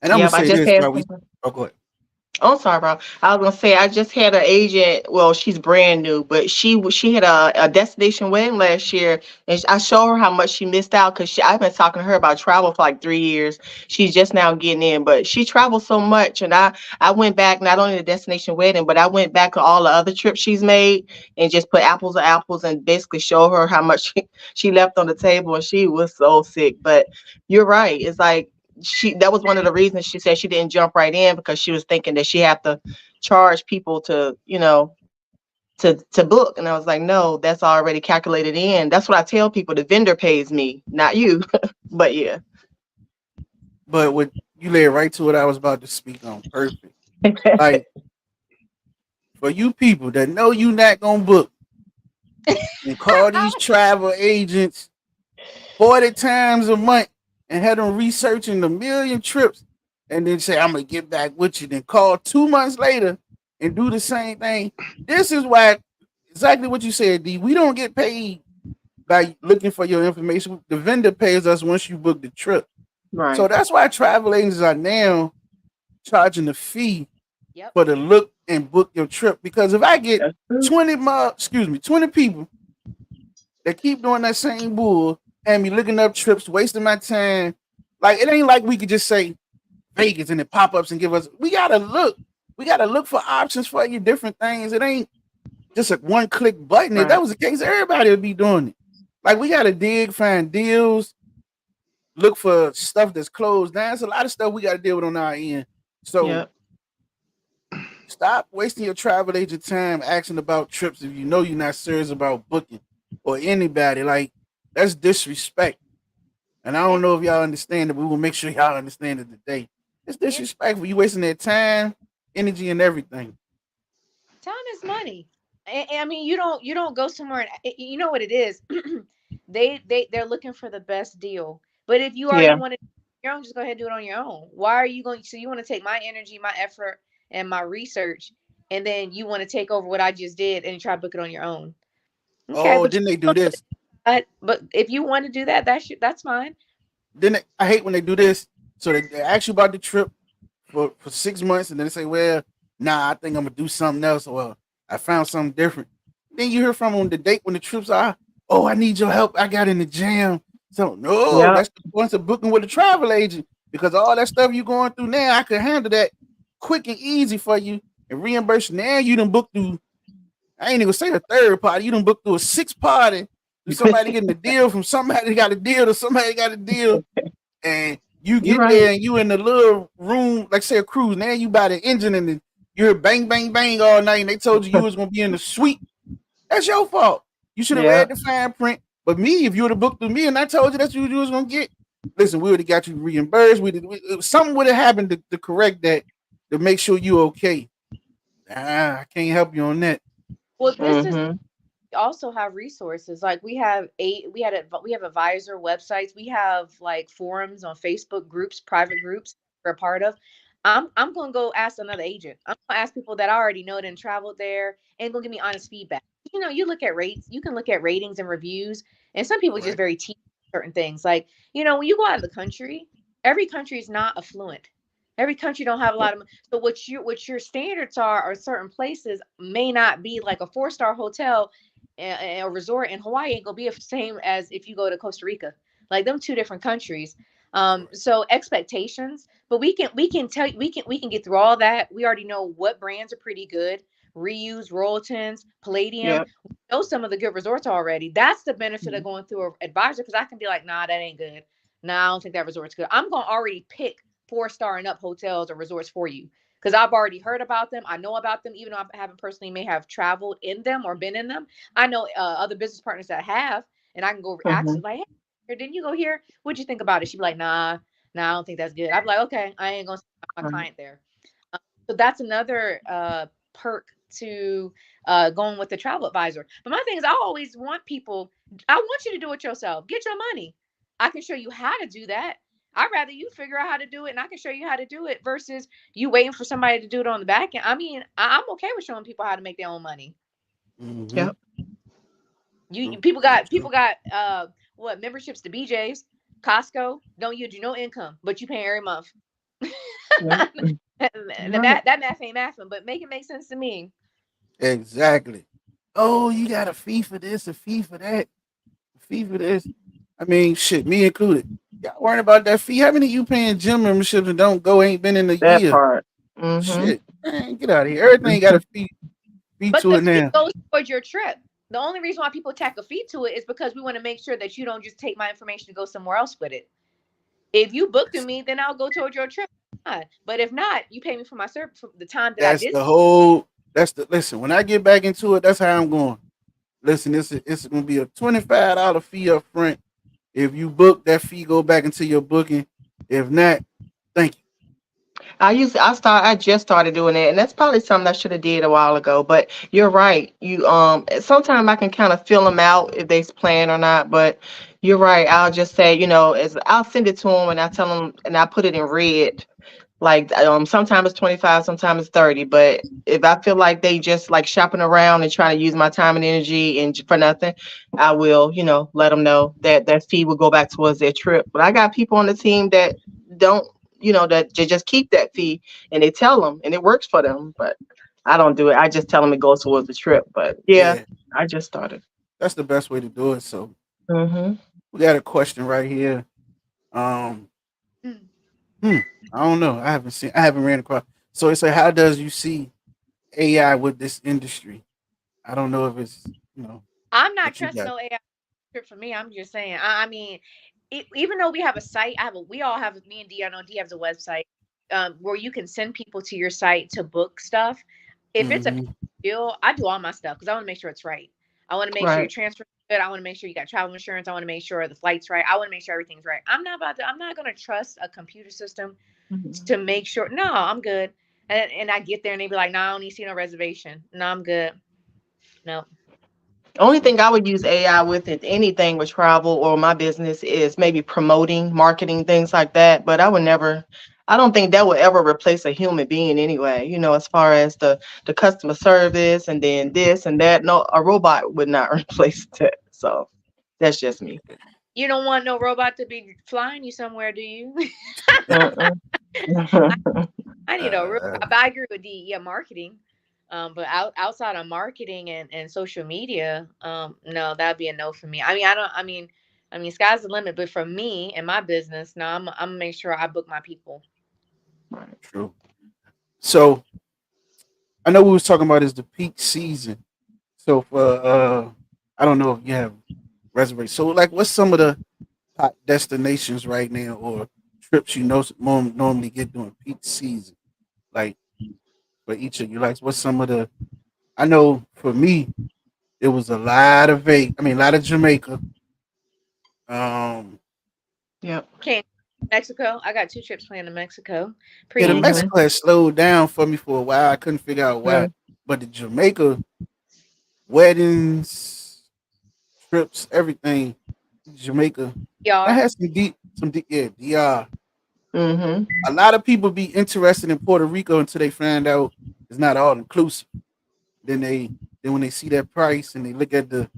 And I'm gonna Yeah, I say just this, had bro. someone. Oh, go ahead. Oh, sorry, bro. I was gonna say I just had an agent. Well, she's brand new, but she had a destination wedding last year, and I showed her how much she missed out because I've been talking to her about travel for like 3 years. She's just now getting in, but she travels so much, and I went back not only the destination wedding, but I went back to all the other trips she's made and just put apples to apples and basically show her how much she left on the table, and she was so sick. But you're right. It's like that was one of the reasons she said she didn't jump right in because she was thinking that she had to charge people to to book, and I was like, no, that's already calculated in. That's what I tell people: the vendor pays me, not you. But yeah. But what you led right to what I was about to speak on. Perfect. Like for you people that know you not gonna book and call these travel agents 40 times a month and have them researching a million trips and then say, I'm gonna get back with you, then call 2 months later and do the same thing. This is why exactly what you said, D. We don't get paid by looking for your information. The vendor pays us once you book the trip. So Right. that's why travel agents are now charging a fee Yep. for the look and book your trip. Because if I get That's true. 20 people that keep doing that same bull and me looking up trips, wasting my time, like it ain't like we could just say Vegas and it pop ups and give us. We gotta look. We gotta look for options for you, different things. It ain't just a one click button. If that Right. was the case, everybody would be doing it. Like we gotta dig, find deals, look for stuff that's closed down. There's a lot of stuff we gotta deal with on our end. So Yeah. stop wasting your travel agent time asking about trips if you know you're not serious about booking or anybody. Like that's disrespect. And I And, don't know if y'all understand it, but we will make sure y'all understand it today. It's and disrespectful. You wasting their time, energy, and everything. time is money. And I mean, you don't go somewhere and you know what it is. They're looking for the best deal. But if you already Yeah. want it on your own, just go ahead and do it on your own. Why are you going? So you want to take my energy, my effort, and my research, and then you want to take over what I just did and try to book it on your own. Okay, Oh, but then they do this. but if you want to do that, that's fine. I hate when they do this. So they ask you about the trip for 6 months, and then they say, "Well, nah, I think I'm gonna do something else." Well, I found something different. Then you hear from them on the date when the trips are, "Oh, I need your help. I got in the jam." So no, Yeah. that's the point of booking with a travel agent because all that stuff you're going through now, I could handle that quick and easy for you and reimburse you. Now you done booked through. I ain't even say a third party. You done booked through a six party. Somebody getting a deal from somebody got a deal to somebody got a deal, and you You're get right. there and you in the little room, like say a cruise. Now you by the engine and you hear bang, bang, bang all night, and they told you was gonna be in the suite That's your fault. You should have Yeah. read the fine print. But me, if you would have booked with me and I told you that's what you was gonna get, listen, we would have got you reimbursed. Something would have happened to correct that, to make sure you okay. I can't help you on that. Well, this is Mm-hmm. also have resources like we have advisor websites, we have like forums on Facebook groups, private groups we're a part of. I'm gonna go ask another agent. I'm gonna ask people that I already know that traveled there and gonna give me honest feedback. You look at rates, you can look at ratings and reviews, and some people just Right. very teach certain things. Like, when you go out of the country, every country is not affluent. Every country don't have a lot of money. So what your standards are, or certain places may not be like a 4-star hotel a resort in Hawaii ain't gonna be the same as if you go to Costa Rica. Like them two different countries. So expectations, but we can tell you we can get through all that. We already know what brands are pretty good. Reuse, Royaltons, Palladium. Yeah. We know some of the good resorts already. That's the benefit of going through an advisor, because I can be like, nah, that ain't good. Nah, I don't think that resort's good. I'm gonna already pick 4-star and up hotels or resorts for you, because I've already heard about them. I know about them, even though I haven't personally may have traveled in them or been in them. I know other business partners that have, and I can go ask Mm-hmm. like, hey, didn't you go here? What'd you think about it? She'd be like, nah, I don't think that's good. I'd be like, okay, I ain't gonna send my client there. So that's another perk to going with the travel advisor. But my thing is, I always want people. I want you to do it yourself. Get your money. I can show you how to do that. I'd rather you figure out how to do it, and I can show you how to do it versus you waiting for somebody to do it on the back end. I mean, I'm okay with showing people how to make their own money. Mm-hmm. Yep. People got what memberships to BJ's, Costco. Don't you do no income, but you pay every month. Yep. And Right. that math ain't mathing, but make it make sense to me. Exactly. Oh, you got a fee for this, a fee for that, a fee for this. I mean, shit, me included. Y'all worrying about that fee? How many of you paying gym memberships and don't go? Ain't been in a That year. part. Mm-hmm. Shit, man, get out of here. Everything got a fee But to the it fee now. goes towards your trip. The only reason why people tack a fee to it is because we want to make sure that you don't just take my information to go somewhere else with it. If you booked with me, then I'll go towards your trip. But if not, you pay me for my service for the time that I That's did. the whole. That's the listen. When I get back into it, that's how I'm going. Listen, it's gonna be a $25 fee up front. If you book, that fee go back into your booking. If not, thank you. I just started doing that, and that's probably something I should have did a while ago. But you're right. Sometimes I can kind of feel them out if they's playing or not. But you're right. I'll just say, as I'll send it to them and I tell them, and I put it in red. Like, sometimes it's 25, sometimes it's 30. But if I feel like they just like shopping around and trying to use my time and energy and for nothing, I will, let them know that that fee will go back towards their trip. But I got people on the team that don't, that they just keep that fee and they tell them and it works for them. But I don't do it. I just tell them it goes towards the trip. But yeah, Yeah, I just started. that's the best way to do it. So Mm-hmm. we got a question right here. Um, Mm. hmm, I don't know. I haven't ran across. So it said, how does you see AI with this industry? I don't know if it's I'm not what you trusting got. no AI trip for me. I'm just saying. I mean, even though we have a site, we all have, me and D. I know D has a website where you can send people to your site to book stuff. If it's a Hmm. deal, I do all my stuff because I want to make sure it's right. I want to make sure your Right. transfer is good. I want to make sure you got travel insurance. I want to make sure the flight's right. I want to make sure everything's right. I'm not going to trust a computer system Mhm. to make sure. No, I'm good. And I get there and they be like, no, I don't need to see no reservation. No, I'm good. No. Only thing I would use AI with, if anything with travel or my business, is maybe promoting, marketing, things like that. But I don't think that would ever replace a human being anyway, as far as the customer service and then this and that. No, a robot would not replace that. So that's just me. You don't want no robot to be flying you somewhere, do you? Mm-mm. I need a real. Uh, But I agree with D. Yeah, marketing. But outside of marketing and social media, no, that'd be a no for me. I mean, I don't. I mean, sky's the limit. But for me and my business, no, I'm gonna make sure I book my people. Right. true. So I know we was talking about is the peak season. So for I don't know if you have reservations. So like, what's some of the hot destinations right now or trips normally get during peak season? Like for each of you, like what's some of the? I know for me, it was a lot of a lot of Jamaica. Um, Yep. Okay, Mexico. I got 2 trips planned to Mexico. yeah, Pretty the Mhm. excited. Mexico had slowed down for me for a while. I couldn't figure out why, Mm. but the Jamaica weddings, trips, everything, Jamaica. I DR. had some deep, yeah, DR. Mhm. A lot of people be interested in Puerto Rico until they find out it's not all inclusive. Then when they see that price and they look at the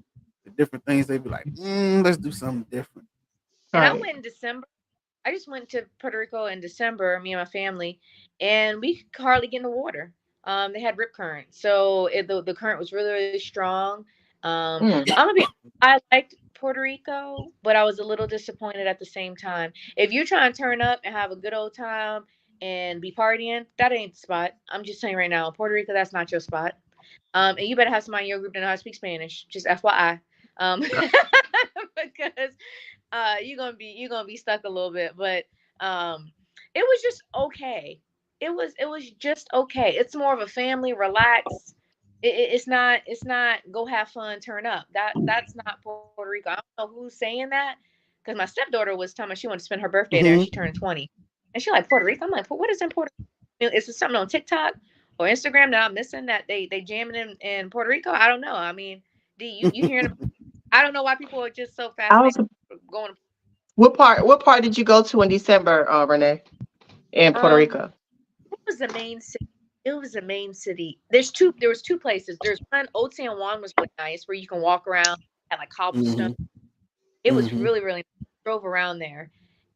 different things, they be like, let's do something different. And I Right. went in December. I just went to Puerto Rico in December, me and my family, and we could hardly get in the water. They had rip current, so the current was really really strong. Mm. I'm gonna be. I liked Puerto Rico, but I was a little disappointed at the same time. If you're trying to turn up and have a good old time and be partying, that ain't the spot. I'm just saying right now, Puerto Rico, that's not your spot. And you better have somebody in your group that know how to speak Spanish. Just FYI. Because you're gonna be stuck a little bit, but it was just okay. It was just okay. It's more of a family relax. It's not go have fun, turn up. That's not Puerto Rico. I don't know who's saying that because my stepdaughter was telling me she wanted to spend her birthday there and Hmm. she turned 20, and she like Puerto Rico. I'm like, what is in Puerto Rico? Is it something on TikTok or Instagram that I'm missing that they jamming in Puerto Rico? I don't know. I mean, D, you hearing? I don't know why people are just so I fascinated was. going. What part did you go to in December, Renee, in Puerto Um, Rico? what was the main city? It was the main city. There was two places. There's one, Old San Juan was really nice where you can walk around, had like cobblestone. Hmm. It was Hmm. really, really nice. Drove around there.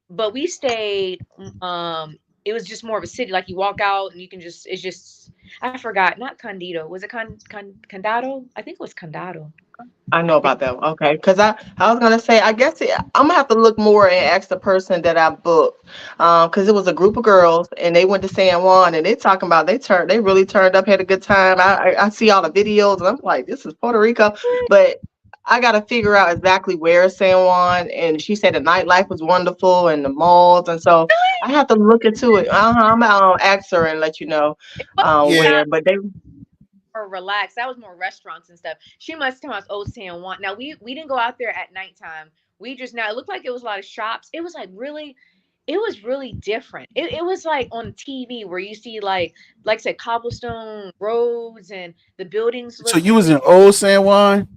But we stayed, it was just more of a city. Like you walk out and you can just it's just I forgot, not Condito. Was it Condado? I think it was Condado. I I know think. about that one. Okay, because I was gonna say I guess I'm gonna have to look more and ask the person that I booked, because it was a group of girls and they went to San Juan and they talking about they really turned up, had a good time. I see all the videos and I'm like, this is Puerto Rico, but I gotta figure out exactly where is San Juan. And she said the nightlife was wonderful and the malls, and so I have to look into it. I'm gonna ask her and let you know It was Yeah. where, not but they. more relaxed. That was more restaurants and stuff. She must come out Old San Juan. Now we didn't go out there at nighttime. We just now it looked like it was a lot of shops. It was like really it was really different. It was like on TV where you see like I said cobblestone roads and the buildings So look you was really in Old San Juan?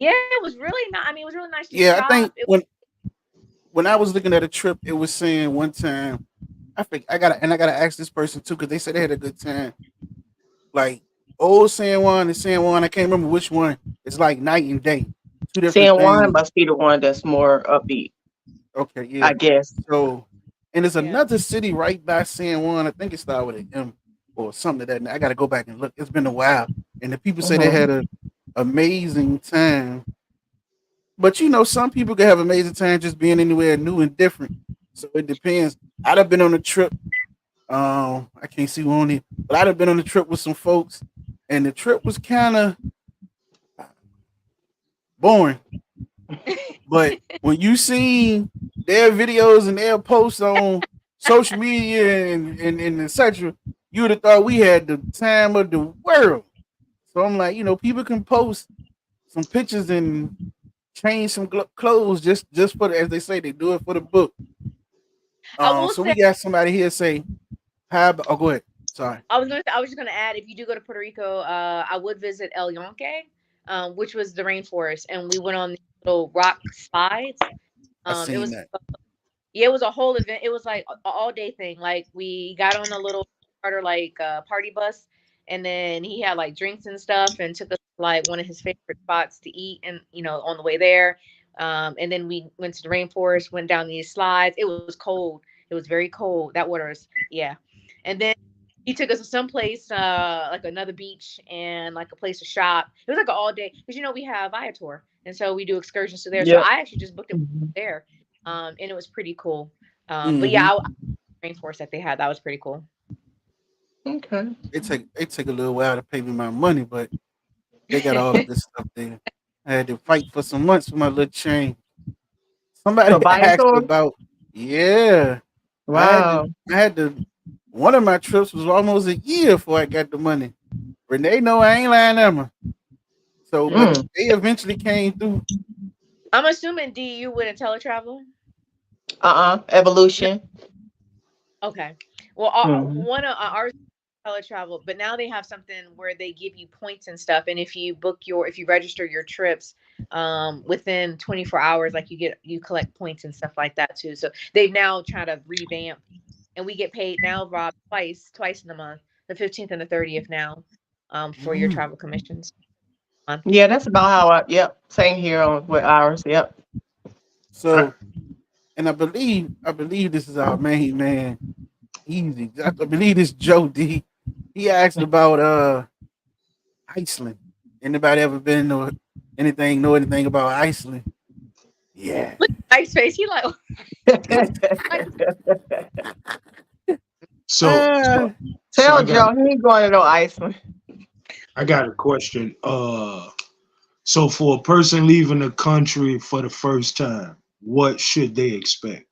yeah, it was really not I mean it was really nice to Yeah, I shop. think when I was looking at a trip, it was saying one time. I gotta ask this person too because they said they had a good time. Like Old San Juan and San Juan, I can't remember which one. It's like night and day, two different San Juan things. must be the one that's more upbeat, Okay, yeah. I guess. So, and there's Yeah. another city right by San Juan. I think it started with an M or something like that. I gotta go back and look. It's been a while, and the people say they Mhm. had an amazing time. But some people can have amazing time just being anywhere new and different. So it depends. I'd have been on a trip. I can't see one here, but I'd have been on a trip with some folks, and the trip was kind of boring. But when you see their videos and their posts on social media and etc., you would have thought we had the time of the world. So I'm like, people can post some pictures and change some clothes just for as they say they do it for the book. I will So say we got somebody here say hi. Oh, go ahead. Sorry. I was just gonna add if you do go to Puerto Rico, I would visit El Yunque, which was the rainforest, and we went on these little rock slides. I It seen was that. yeah, it was a whole event. It was like a all day thing. Like we got on a little charter like party bus, and then he had like drinks and stuff, and took us to, like one of his favorite spots to eat, and on the way there, and then we went to the rainforest, went down these slides. It was cold. It was very cold. That water is yeah, and then he took us to some place like another beach and like a place to shop. It was like an all day because we have Viator, and so we do excursions to there. So Yep. I actually just booked it Mhm. there, and it was pretty cool. But Hmm. yeah, rainforest that they had that was pretty cool. Okay. It take a little while to pay me my money, but they got all the good stuff there. I had to fight for some months for my little chain. Somebody For asked Viator? about, yeah. I had to, Wow. I had to. One of my trips was almost a year before I got the money. Renee know I ain't lying, Emma. So, but they eventually came through. I'm assuming D, you wouldn't teletravel. Evolution. Okay. Well, Mhm. one of ours teletravel, but now they have something where they give you points and stuff, and if you register your trips within 24 hours, like you collect points and stuff like that too. So they've now tried to revamp, and we get paid now, Rob, twice in a month, the 15th and the 30th now, for your Mm. travel commissions. Yeah, that's about how yep. Same here with ours. Yep. So, and I believe this is our main man, Easy. I believe this Joe D. He asked about Iceland. Anybody ever been or know anything about Iceland? Yeah. Look at Ice face. He like, So, Uh, so Tell Joe he ain't going to no Iceland. I got a question. So for a person leaving the country for the first time, what should they expect?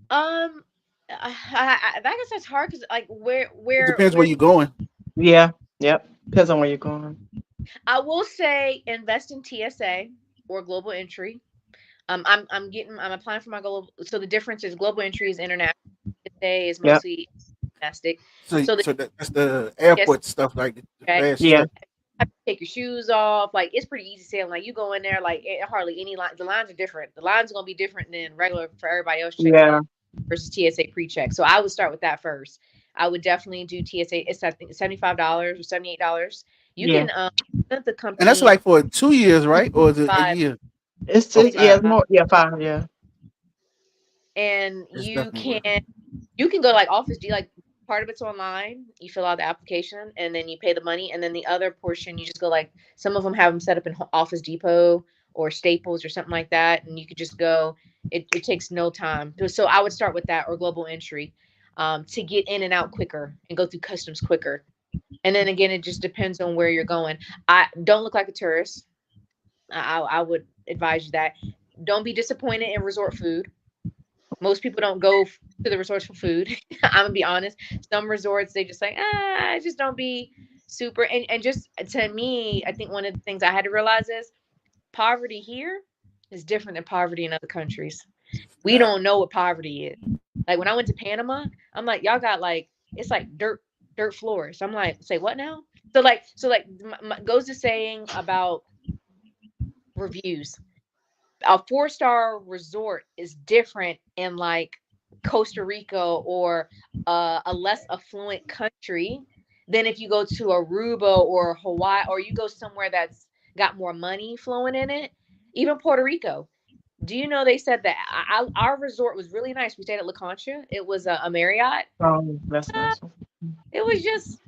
I guess that's hard because like it depends where you're going. Yeah. Yep. Depends on where you're going. I will say invest in TSA or global entry. I'm applying for my global. So the difference is global entry is international. TSA is Yep. mostly domestic. So, So the that's the TSA, airport stuff, like the okay, fast Yeah. stuff. have to take your shoes off. Like it's pretty easy sailing. Like you go in there, like hardly any line. The lines are different. The lines are gonna be different than regular for everybody else checking Yeah. in versus TSA pre-check. So I would start with that first. I would definitely do TSA. It's I think $75 or $78. You Yeah. can let the And that's company like for 2 years, right? Or is it a five year? It's Oh, just yeah, 5. it's more 5, yeah. and It's definitely worth it. you can go to like Office D, like part of it's online. You fill out the application and then you pay the money, and then the other portion you just go like some of them have them set up in Office Depot or Staples or something like that, and you could just go. It takes no time. So I would start with that or global entry, to get in and out quicker and go through customs quicker. And then again, it just depends on where you're going. I don't look like a tourist. I would advise you that. Don't be disappointed in resort food. Most people don't go to the resorts for food. I'm gonna be honest. Some resorts they just like, just don't be super. And just to me, I think one of the things I had to realize is poverty here is different than poverty in other countries. We Fact. don't know what poverty is. Like when I went to Panama, I'm like, y'all got like it's like dirt floors. I'm like, say what now? So like goes to saying about reviews. A 4-star resort is different in like Costa Rica or a less affluent country than if you go to Aruba or Hawaii, or you go somewhere that's got more money flowing in it. Even Puerto Rico. Do you know they said that our resort was really nice? We stayed at La Concha. It was a Marriott. That's nice. It was just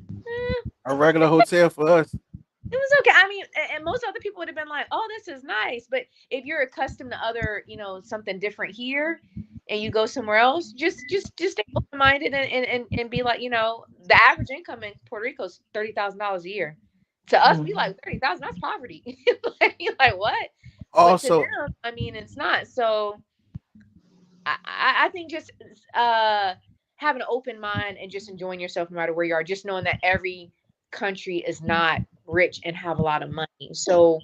A regular hotel for us. it was okay. I mean, and most other people would have been like, "Oh, this is nice." But if you're accustomed to other, something different here, and you go somewhere else, just stay open minded and be like, the average income in Puerto Rico is $30,000 a year. To us, we like 30,000. That's poverty. You're like what? But to Also, them, I mean, it's not. So I think just having an open mind and just enjoying yourself no matter where you are. Just knowing that every country is not rich and have a lot of money. So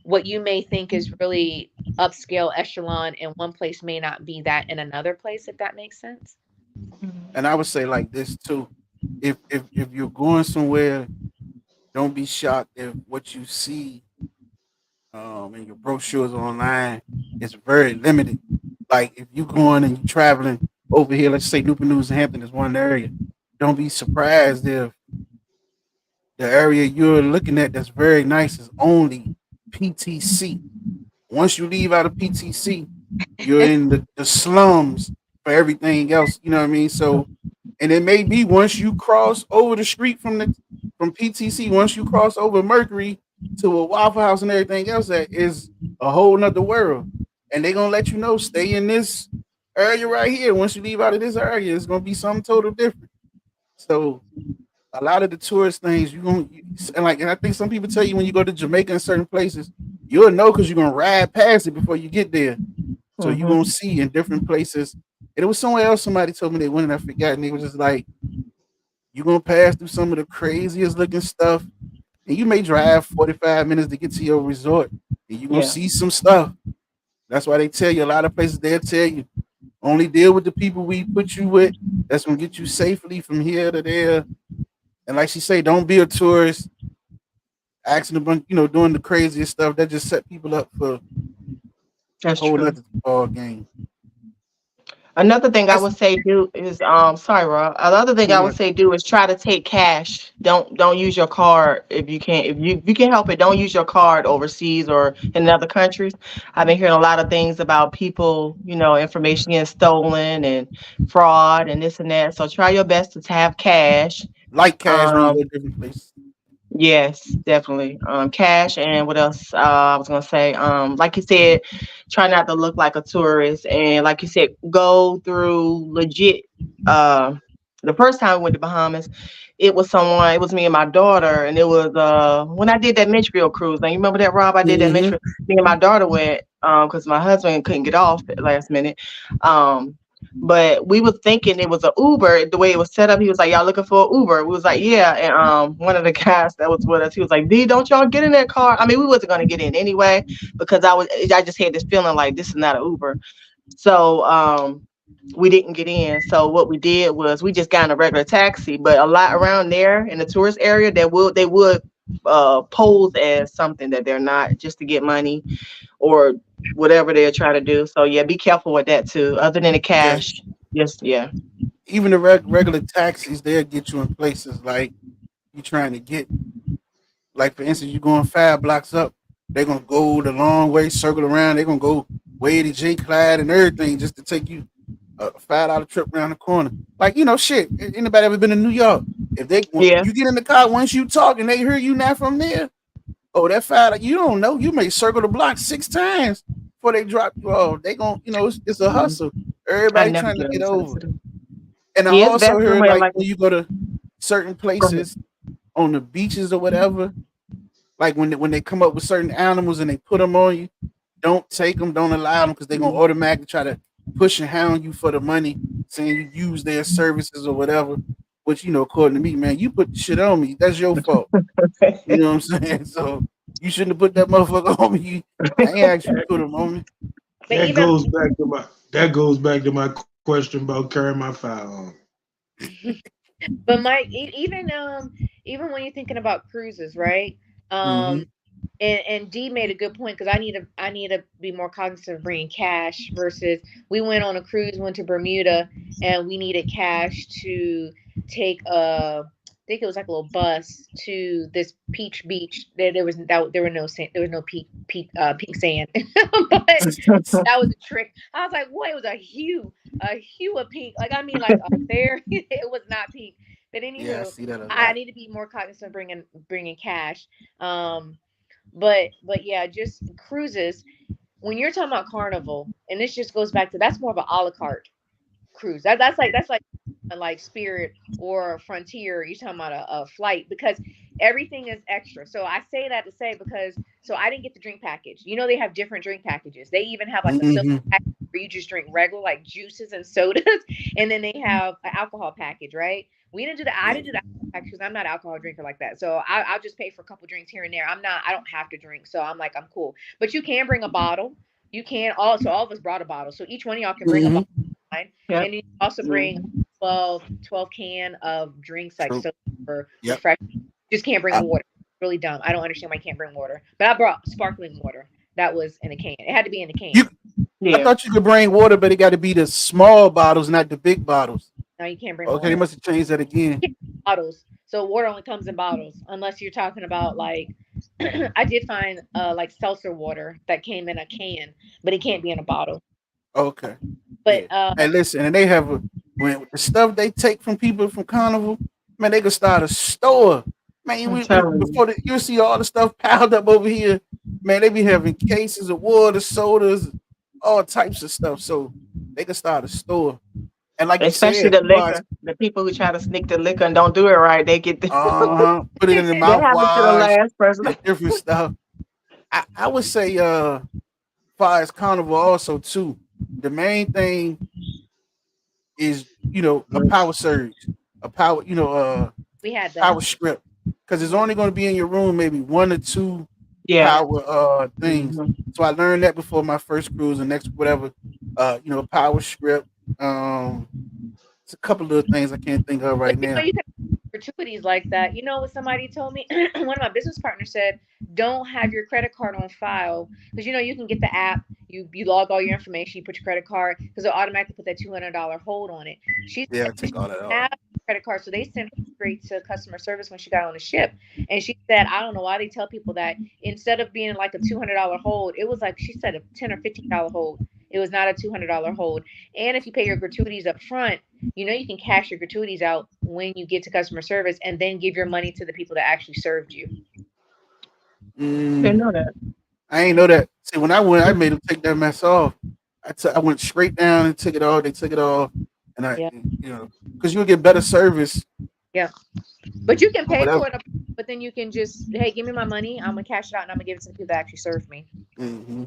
what you may think is really upscale echelon in one place may not be that in another place, if that makes sense. and I would say like this too. If you're going somewhere, don't be shocked if what you see in your brochures online is very limited. Like if you going and you traveling over here, let's say Newport News and Hampton is one area. Don't be surprised if the area you're looking at that's very nice is only PTC. Once you leave out of PTC, you're in the slums for everything else. You know what I mean? So, and it may be once you cross over the street from PTC, once you cross over Mercury to a Waffle House and everything else, that is a whole nother world. And they're gonna let you know, stay in this area right here. Once you leave out of this area, it's gonna be something total different. So a lot of the tourist things and I think some people tell you when you go to Jamaica and certain places, you'll know because you're gonna ride past it before you get there. So you're gonna see in different places. And it was somewhere else somebody told me they went and I forgot, and they was just like, you're gonna pass through some of the craziest looking stuff, and you may drive 45 minutes to get to your resort, and you're gonna Yeah. see some stuff. That's why they tell you a lot of places they'll tell you only deal with the people we put you with. That's gonna get you safely from here to there. And like she say, don't be a tourist asking a bunch, doing the craziest stuff. That just set people up for a That's whole true. nother ball game. Another thing I That's would say do is sorry, Rob. Another thing I would say do is try to take cash. Don't use your card if you can't. If you can help it, don't use your card overseas or in other countries. I've been hearing a lot of things about people, information getting stolen and fraud and this and that. So try your best to have cash. like cash when you Um, go to different places. Yes, definitely. Cash and what else? I was gonna say, like you said, try not to look like a tourist, and like you said, go through legit. Uh, the first time we went to Bahamas, it was someone. It was me and my daughter, and it was when I did that Mitchfield cruise. Now you remember that, Rob? I did that Mm-hmm. Mitchfield. Me and my daughter went because my husband couldn't get off at last minute. Um, but we was thinking it was an Uber. The way it was set up, he was like, "Y'all looking for an Uber?" We was like, "Yeah." And one of the guys that was with us, he was like, "D, don't y'all get in that car?" I mean, we wasn't gonna get in anyway because I just had this feeling like this is not an Uber. So we didn't get in. So what we did was we just got in a regular taxi. But a lot around there in the tourist area, they would pose as something that they're not, just to get money or whatever they're trying to do. So yeah, be careful with that too. Other than the Yeah, cash, just yeah, even the regular taxis, they'll get you in places like you trying to get. Like for instance, you going 5 blocks up, they're gonna go the long way, circle around. They're gonna go way to J. Clyde and everything just to take you a $5 trip around the corner. Like shit. Anybody ever been to New York? If yeah. you get in the car, once you talk and they hear you not from there, oh that $5, you don't know. You may circle the block 6 times before they drop you off. They gonna, it's a hustle. I Everybody never trying to get get into over. the And I Yeah, it's also best heard somewhere like like when you go to certain go ahead. places on the beaches or whatever, like when they come up with certain animals and they put them on you, don't take them, don't allow them because they're gonna automatically try to push and hound you for the money, saying you use their services or whatever. Which according to me, man, you put the shit on me. That's your fault. You know what I'm saying? So you shouldn't have put that motherfucker on me. I ain't asked you to put him on me. But That even goes back to my question about carrying my firearm. but Mike, even when you're thinking about cruises, right? Mm-hmm. Um, and D made a good point because I need to be more cognizant of bringing cash versus we went on a cruise, went to Bermuda, and we needed cash to take I think it was like a little bus to this peach beach. There were no sand, there was no pink sand, but that was a trick. I was like, what? It was a hue of pink. Like I mean, like up there, it was not pink. But Yeah, I anywho, see that a I lot. need to be more cognizant of bringing cash. Um, but yeah, just cruises. When you're talking about Carnival, and this just goes back to that's more of an a la carte cruise. That's like like Spirit or Frontier. You're talking about a flight because everything is extra. So I say that to say because so I didn't get the drink package. They have different drink packages. They even have like a soda Mm-hmm. package where you just drink regular like juices and sodas, and then they have an alcohol package, right? We didn't do that. I Yeah. didn't do that package because I'm not an alcohol drinker like that. So I'll just pay for a couple drinks here and there. I'm not. I don't have to drink, so I'm like I'm cool. But you can bring a bottle. You can also all of us brought a bottle, so each one of y'all can bring a Mm-hmm. bottle. Fine. Yep. And you also bring Mm-hmm. 12 can of drinks like True. soda or Yep. refresh. Just can't bring I, water. Really dumb. I don't understand why you can't bring water. But I brought sparkling water. That was in a can. It had to be in a you, can. I Yeah. thought you could bring water, but it got to be the small bottles, not the big bottles. No, you can't bring Okay, they water. must have changed that again. Bottles. So water only comes in bottles, unless you're talking about like I did find like seltzer water that came in a can, but it can't be in a bottle. Okay. But Yeah. Hey, listen, and they have when the stuff they take from people from Carnival, man, they could start a store. Man, I'm telling you. you see all the stuff piled up over here. Man, they be having cases of water, sodas, all types of stuff. So they could start a store. And like you Especially said, the liquor. The people who try to sneak the liquor and don't do it right, they get put it in the that happens to the mouthwash last person. and different stuff. I would say far as Carnival also too, the main thing is a power surge, a power we had that. power strip. because it's only going to be in your room maybe 1 or 2 Yeah. power things. Mhm. So I learned that before my first cruise, and next whatever power script. It's a couple of things I can't think of But right you know, now. you can have gratuities like that. You know what somebody told me? One of my business partners said, "Don't have your credit card on file because you know you can get the app. You log all your information, you put your credit card because it'll automatically put that $200 hold on it." She Yeah, said I she take all that didn't off. have a credit card, so they sent her straight to customer service when she got on the ship. And she said, "I don't know why they tell people that instead of being like a $200 hold, it was like she said a $10 or $15 hold. It was not a $200 hold. And if you pay your gratuities up front." You know, you can cash your gratuities out when you get to customer service and then give your money to the people that actually served you. Didn't Mm, know that. I ain't know that. See, when I went, I made them take that mess off. I went straight down and took it off. They took it off, and Yeah. because you'll get better service Yeah. But you can or pay whatever. for it, but then you can just, hey, give me my money. I'm going to cash it out and I'm going to give it to the people that actually served me. Hmm.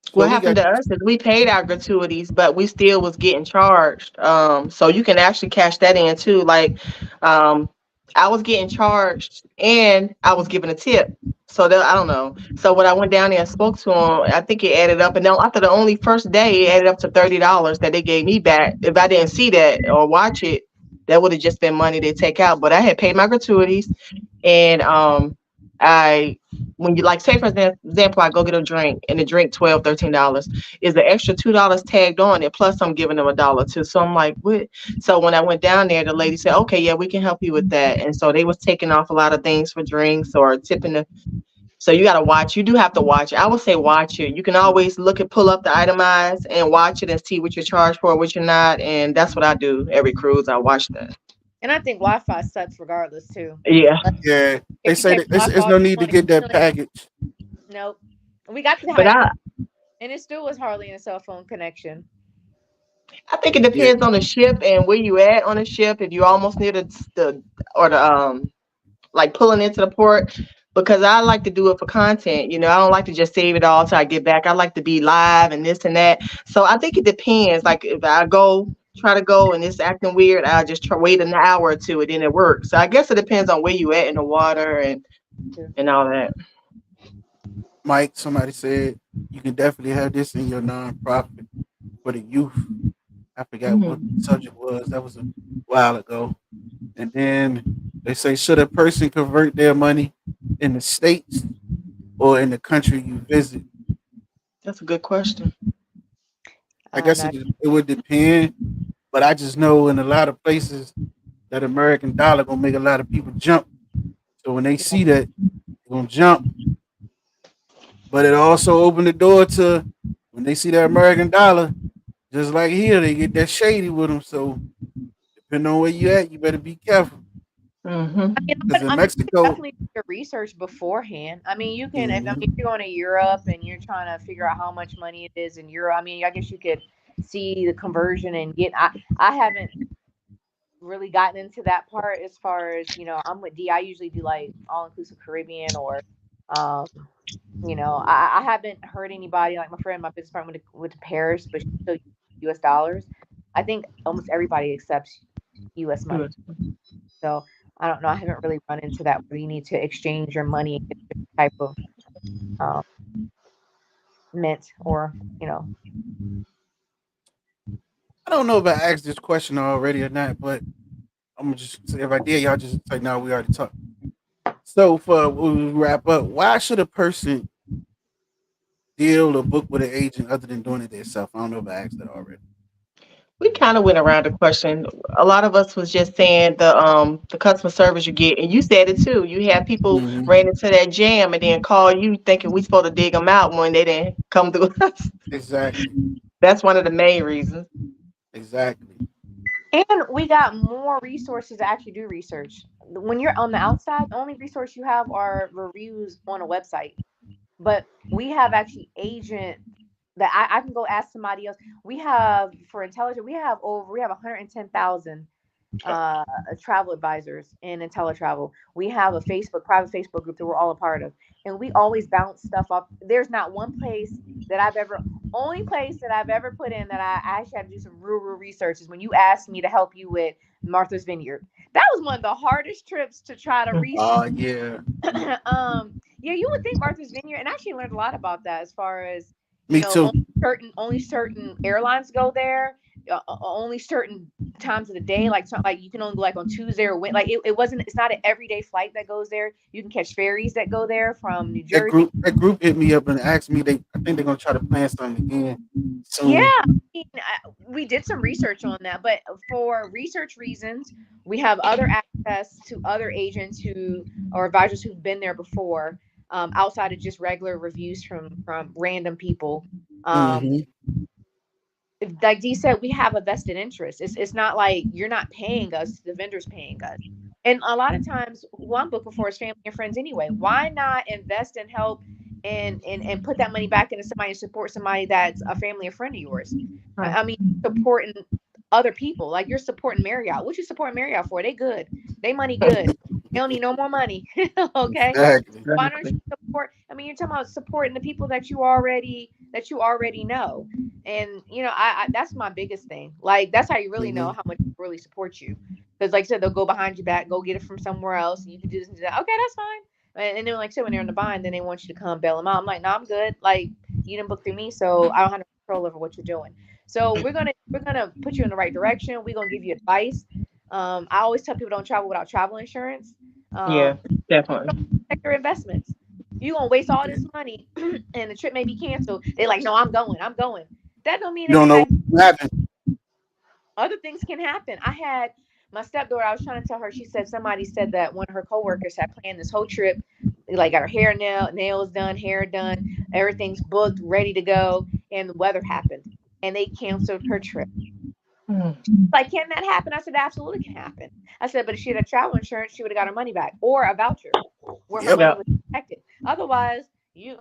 So What we happened got to us is we paid our gratuities, but we still was getting charged. So you can actually cash that in too. Like, um, I was getting charged and I was given a tip. So that I don't know. So when I went down there and spoke to him, I think it added up. And then after the only first day, it added up to $30 that they gave me back. If I didn't see that or watch it, that would have just been money they take out. But I had paid my gratuities, and I when you like say for example, I go get a drink and the drink $12, $13 is the extra $2 tagged on it, plus I'm giving them $1 too. So I'm like, what? So when I went down there, the lady said, okay, yeah, we can help you with that. And so they was taking off a lot of things for drinks or tipping the. So you got to watch. You do have to watch it. I would say watch it. You can always pull up the itemize and watch it and see what you're charged for, what you're not. And that's what I do every cruise. I watch that. And I think Wi-Fi sucks regardless too. Yeah. Like yeah. They if you say pay that for Wi-Fi it's all no you need to want, get that you know, package. nope. We got the But highest I, and it still was hardly a cell phone connection. I think it Yeah. depends on the ship and where you at on the ship. If you almost near the or the like pulling into the port, because I like to do it for content. You know, I don't like to just save it all till I get back. I like to be live and this and that. So I think it depends. Like if I try to go and it's acting weird, I'll just wait an hour or two and then it works. So I guess it depends on where you at in the water and all that. Mike, somebody said you can definitely have this in your nonprofit for the youth. I forgot what the Mhm. subject was. That was a while ago. And then they say, should a person convert their money in the states or in the country you visit? That's a good question. I guess Not it would depend, but I just know in a lot of places that American dollar gonna make a lot of people jump. So when they yeah. see that, they're gonna jump. But it also opened the door to when they see that American dollar, just like here, they get that shady with them. So depending on where you at, you better be careful. Hmm. I mean, Because in you can Mexico, definitely do your research beforehand. I mean, you can. If mhm, you're going to Europe and you're trying to figure out how much money it is in euro, I mean, I guess you could see the conversion and get. I haven't really gotten into that part as far as I'm with D. I usually do like all inclusive Caribbean or, um, I haven't heard anybody like my friend, my business partner went to Paris, but she still uses U.S. dollars. I think almost everybody accepts U.S. money. So I don't know. I haven't really run into that where you need to exchange your money and get a different type of um, mint or I don't know if I asked this question already or not, but I'm gonna just say if I did, y'all just say no. We already talked. So for when we wrap up, why should a person deal or book with an agent other than doing it themselves? I don't know if I asked that already. We kind of went around the question. A lot of us was just saying the customer service you get, and you said it too. You have people Hmm. ran into that jam and then call you thinking we supposed to dig them out when they didn't come through us. Exactly. That's one of the main reasons. Exactly. and we got more resources to actually do research. When you're on the outside, the only resource you have are reviews on a website. But we have actually agent that I can go ask somebody else. We have for intelligent, we have 110,000 uh travel advisors in IntelliTravel. We have a private Facebook group that we're all a part of. And we always bounce stuff up. There's not one place that only place that I've ever put in that I actually had to do some real research is when you asked me to help you with Martha's Vineyard. That was one of the hardest trips to try to research. Oh yeah, Yeah, you would think Martha's Vineyard, and I actually learned a lot about that as far as me too. only certain airlines go there, only certain times of the day, like you can only go like on Tuesday or Wednesday. Like it's not an everyday flight that goes there. You can catch ferries that go there from New Jersey. That group hit me up and asked me. I think they're gonna try to plan something again soon. Yeah, I mean, we did some research on that, but for research reasons, we have other access to other agents or advisors who've been there before, outside of just regular reviews from random people. Mhm. Like Dee said, we have a vested interest. It's not like you're not paying us; the vendor's paying us. And a lot of times, who I'm booking for is family and friends anyway. Why not invest and help and put that money back into somebody and support somebody that's a family or friend of yours? Right. I mean, supporting other people. Like you're supporting Marriott. What you supporting Marriott for? They good. They money good. They don't need no more money. Okay. Exactly. Why don't you support? I mean, you're talking about supporting the people that you already know. And I that's my biggest thing. Like that's how you really know how much people really support you. Because like I said, they'll go behind your back, go get it from somewhere else. And you can do this and do that. Okay, that's fine. And then like I said, when they're in the bind, then they want you to come bail them out. I'm like, no, I'm good. Like you didn't book through me, so I don't have no control over what you're doing. So we're gonna put you in the right direction. We're gonna give you advice. I always tell people don't travel without travel insurance. Yeah, definitely. Protect your investments. You're gonna waste all this money and the trip may be canceled. They're like, no, I'm going. That don't mean You don't know anything. what happened. Other things can happen. I had my stepdaughter, I was trying to tell her, she said somebody said that one of her coworkers had planned this whole trip, like got her nails done, hair done, everything's booked, ready to go, and the weather happened and they canceled her trip. Like, can that happen? I said, absolutely can happen. I said, but if she had a travel insurance, she would have got her money back or a voucher where her money was protected. Otherwise, you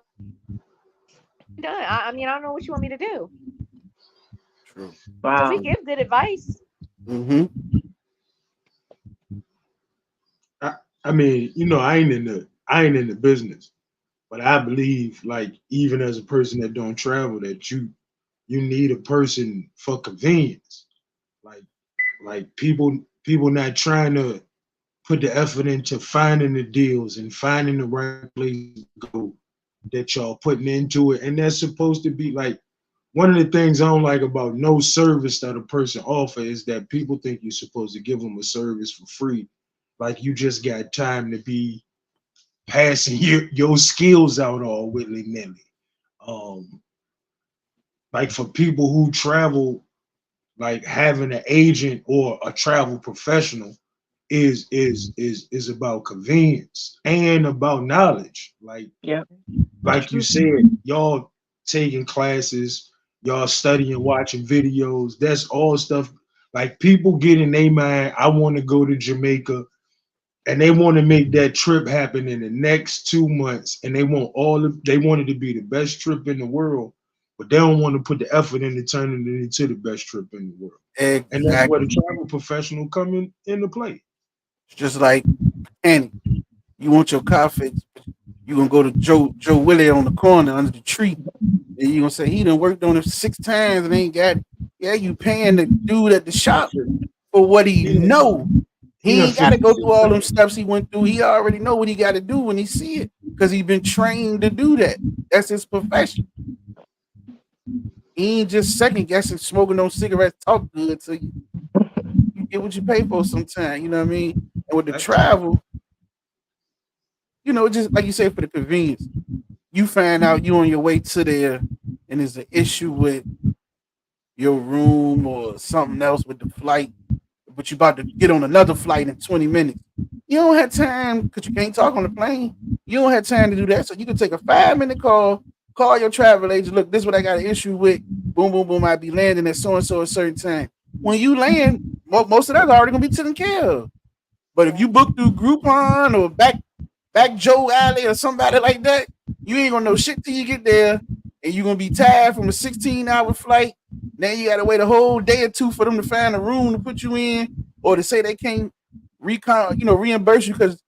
done. I mean, I don't know what you want me to do. True. Wow. So we give good advice. Mm-hmm. I mean, I ain't in the business, but I believe, like, even as a person that don't travel, that you need a person for convenience. Like people not trying to put the effort into finding the deals and finding the right place to go that y'all putting into it. And that's supposed to be like one of the things I don't like about no service that a person offers is that people think you're supposed to give them a service for free. Like you just got time to be passing your skills out all willy-nilly. Like for people who travel, like having an agent or a travel professional is about convenience and about knowledge. Like you said, y'all taking classes, y'all studying, watching videos. That's all stuff. Like people get in their mind, I want to go to Jamaica, and they want to make that trip happen in the next 2 months, and they want it to be the best trip in the world, but they don't want to put the effort into turning it into the best trip in the world. Exactly. And that's where the travel professional come into play. It's just like Annie, you want your car fixed, you gonna go to Joe Willie on the corner under the tree, and you gonna say he done worked on it 6 times and ain't got it. Yeah, you paying the dude at the shop for what he know. He ain't got to go through all them steps he went through. He already know what he got to do when he see it because he been trained to do that. That's his profession. He ain't just second guessing, smoking those cigarettes, talk good to you. You get what you pay for sometimes, you know what I mean? And with the travel, just like you say, for the convenience, you find out you on your way to there and there's an issue with your room or something else with the flight, but you about to get on another flight in 20 minutes. You don't have time because you can't talk on the plane. You don't have time to do that. So you can take a 5-minute call your travel agent. Look, this is what I got an issue with. Boom, boom, boom. I'll be landing at so-and-so a certain time. When you land, most of that's already going to be taken care of. But if you book through Groupon or back Joe Alley or somebody like that, you ain't going to know shit till you get there. And you're going to be tired from a 16-hour flight. Now you got to wait a whole day or two for them to find a room to put you in, or to say they can't reimburse you because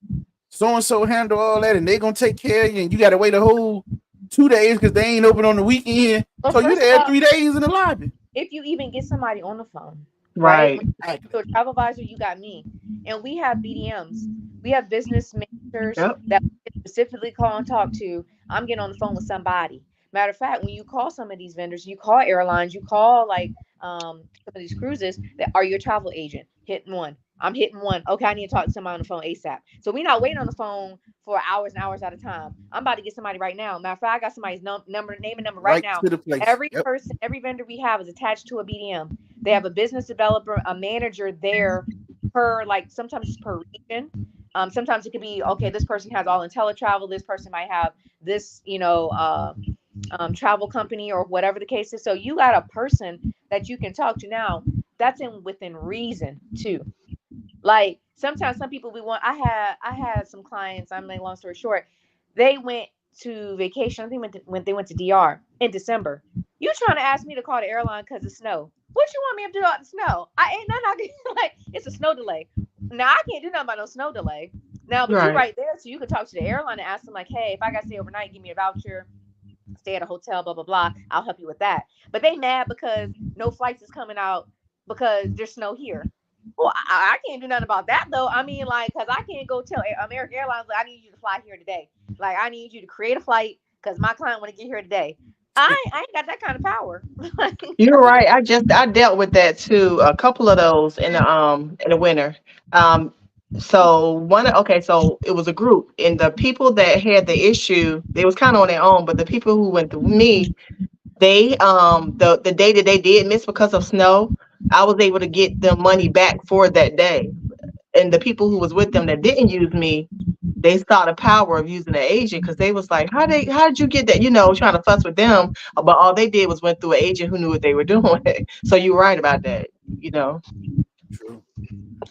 so-and-so handle all that and they're going to take care of you, and you got to wait a whole 2 days because they ain't open on the weekend. So you're there 3 days in the lobby. If you even get somebody on the phone, right? Right. When you Exactly. to a travel advisor, you got me. And we have BDMs. We have business managers Yep. that we can specifically call and talk to. I'm getting on the phone with somebody. Matter of fact, when you call some of these vendors, you call airlines, you call like some of these cruises, that are you a travel agent? Hitting one. I'm hitting one. Okay, I need to talk to somebody on the phone ASAP. So we're not waiting on the phone for hours and hours at a time. I'm about to get somebody right now. Matter of fact, I got somebody's number, name and number right Right now. to the place. Every Yep. person, every vendor we have is attached to a BDM. They have a business developer, a manager there per, like, sometimes it's per region. Sometimes it could be, okay, this person has all IntelliTravel, this person might have this, travel company or whatever the case is. So you got a person that you can talk to now. That's in within reason too. Like sometimes some people we want. I had some clients. I'm like, long story short, they went to vacation. I think when they went to DR in December. You trying to ask me to call the airline because of snow? What you want me to do about the snow? I ain't nothing. I can, like, it's a snow delay. Now I can't do nothing about no snow delay. Now, but you Right. right there, so you can talk to the airline and ask them like, hey, if I got to stay overnight, give me a voucher, stay at a hotel, blah blah blah. I'll help you with that. But they mad because no flights is coming out because there's snow here. Well, I can't do nothing about that though. I mean, like, cause I can't go tell American Airlines, like, I need you to fly here today. Like, I need you to create a flight because my client want to get here today. I ain't got that kind of power. You're Yeah. right. I dealt with that too. A couple of those in the winter. Um, so okay, so it was a group, and the people that had the issue, they was kind of on their own, but the people who went through me, they the day that they did miss because of snow, I was able to get them money back for that day. And the people who was with them that didn't use me, they saw the power of using an agent because they was like, how did you get that? Trying to fuss with them, but all they did was went through an agent who knew what they were doing. So you're right about that. True.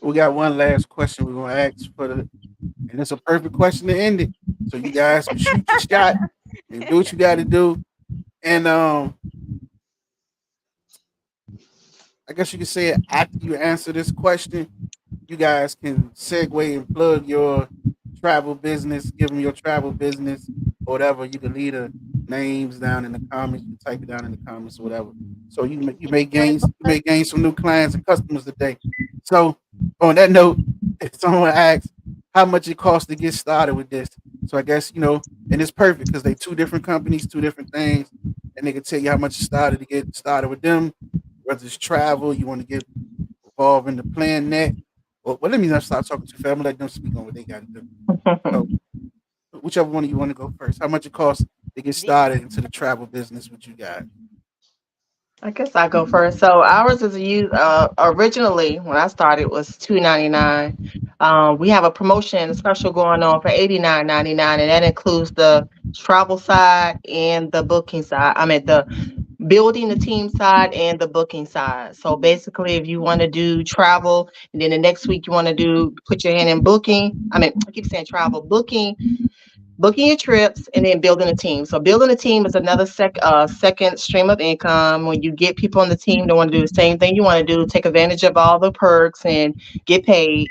We got one last question we're gonna ask and it's a perfect question to end it. So you guys can shoot your shot and do what you got to do. And I guess you can say it after you answer this question. You guys can segue and plug your travel business, give them your travel business or whatever. You can leave the names down in the comments. You type it down in the comments or whatever. So you may gain some new clients and customers today. So on that note, if someone asks how much it costs to get started with this, so I guess and it's perfect because they two different companies, two different things, and they can tell you how much it started to get started with them. Whether it's travel, you want to get involved in the plan net. Well, let me not start talking too fast. I'm gonna let them speak on what they got to do. So, whichever one of you want to go first. How much it costs to get started into the travel business with you guys? I guess I go first. So ours is originally when I started was $2.99. We have a promotion, a special going on for $89.99, and that includes the travel side and the booking side. I mean the building the team side and the booking side. So basically, if you want to do travel, and then the next week you want to put your hand in booking. I mean, I keep saying travel, booking your trips, and then building a team. So building a team is another second stream of income. When you get people on the team that want to do the same thing you want to do, take advantage of all the perks and get paid.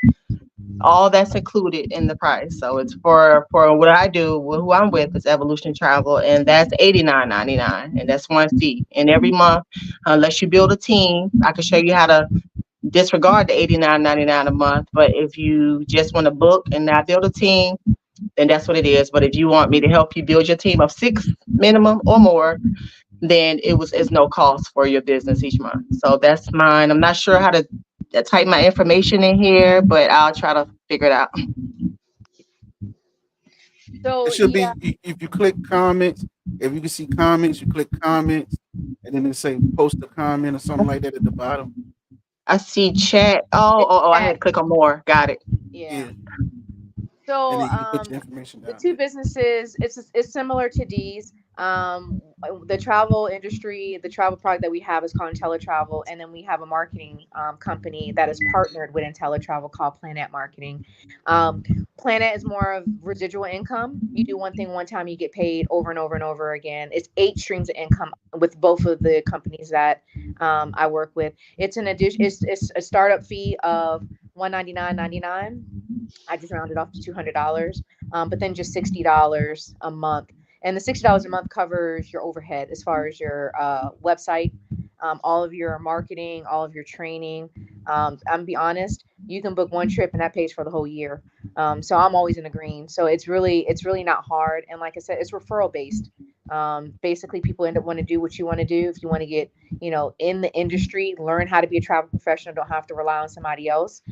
All that's included in the price. So it's for what I do, who I'm with is Evolution Travel, and that's $89.99, and that's one fee. And every month, unless you build a team, I can show you how to disregard the $89.99 a month. But if you just want to book and not build a team, then that's what it is. But if you want me to help you build your team of 6 minimum or more, then it's no cost for your business each month. So that's mine. I'm not sure how to type my information in here, but I'll try to figure it out. It So should yeah, be if you click comments. If you can see comments, you click comments, and then it say post a comment or something like that at the bottom. I see chat. Oh, it's I had that. to click on more. Got it. Yeah. Yeah, and So then you can put your information the down two there. businesses, it's similar to D's. The travel industry, the travel product that we have is called IntelliTravel, and then we have a marketing company that is partnered with IntelliTravel called Planet Marketing. Um, Planet is more of residual income. You do one thing one time, you get paid over and over and over again. It's 8 streams of income with both of the companies that I work with. It's an addition. It's a startup fee of $199.99. I just rounded off to $200, but then just $60 a month. And the $60 a month covers your overhead as far as your website, all of your marketing, all of your training. I'm be honest, you can book one trip and that pays for the whole year. So I'm always in the green. So it's really not hard. And like I said, it's referral based. Basically, people end up want to do what you want to do. If you want to get, in the industry, learn how to be a travel professional, don't have to rely on somebody else.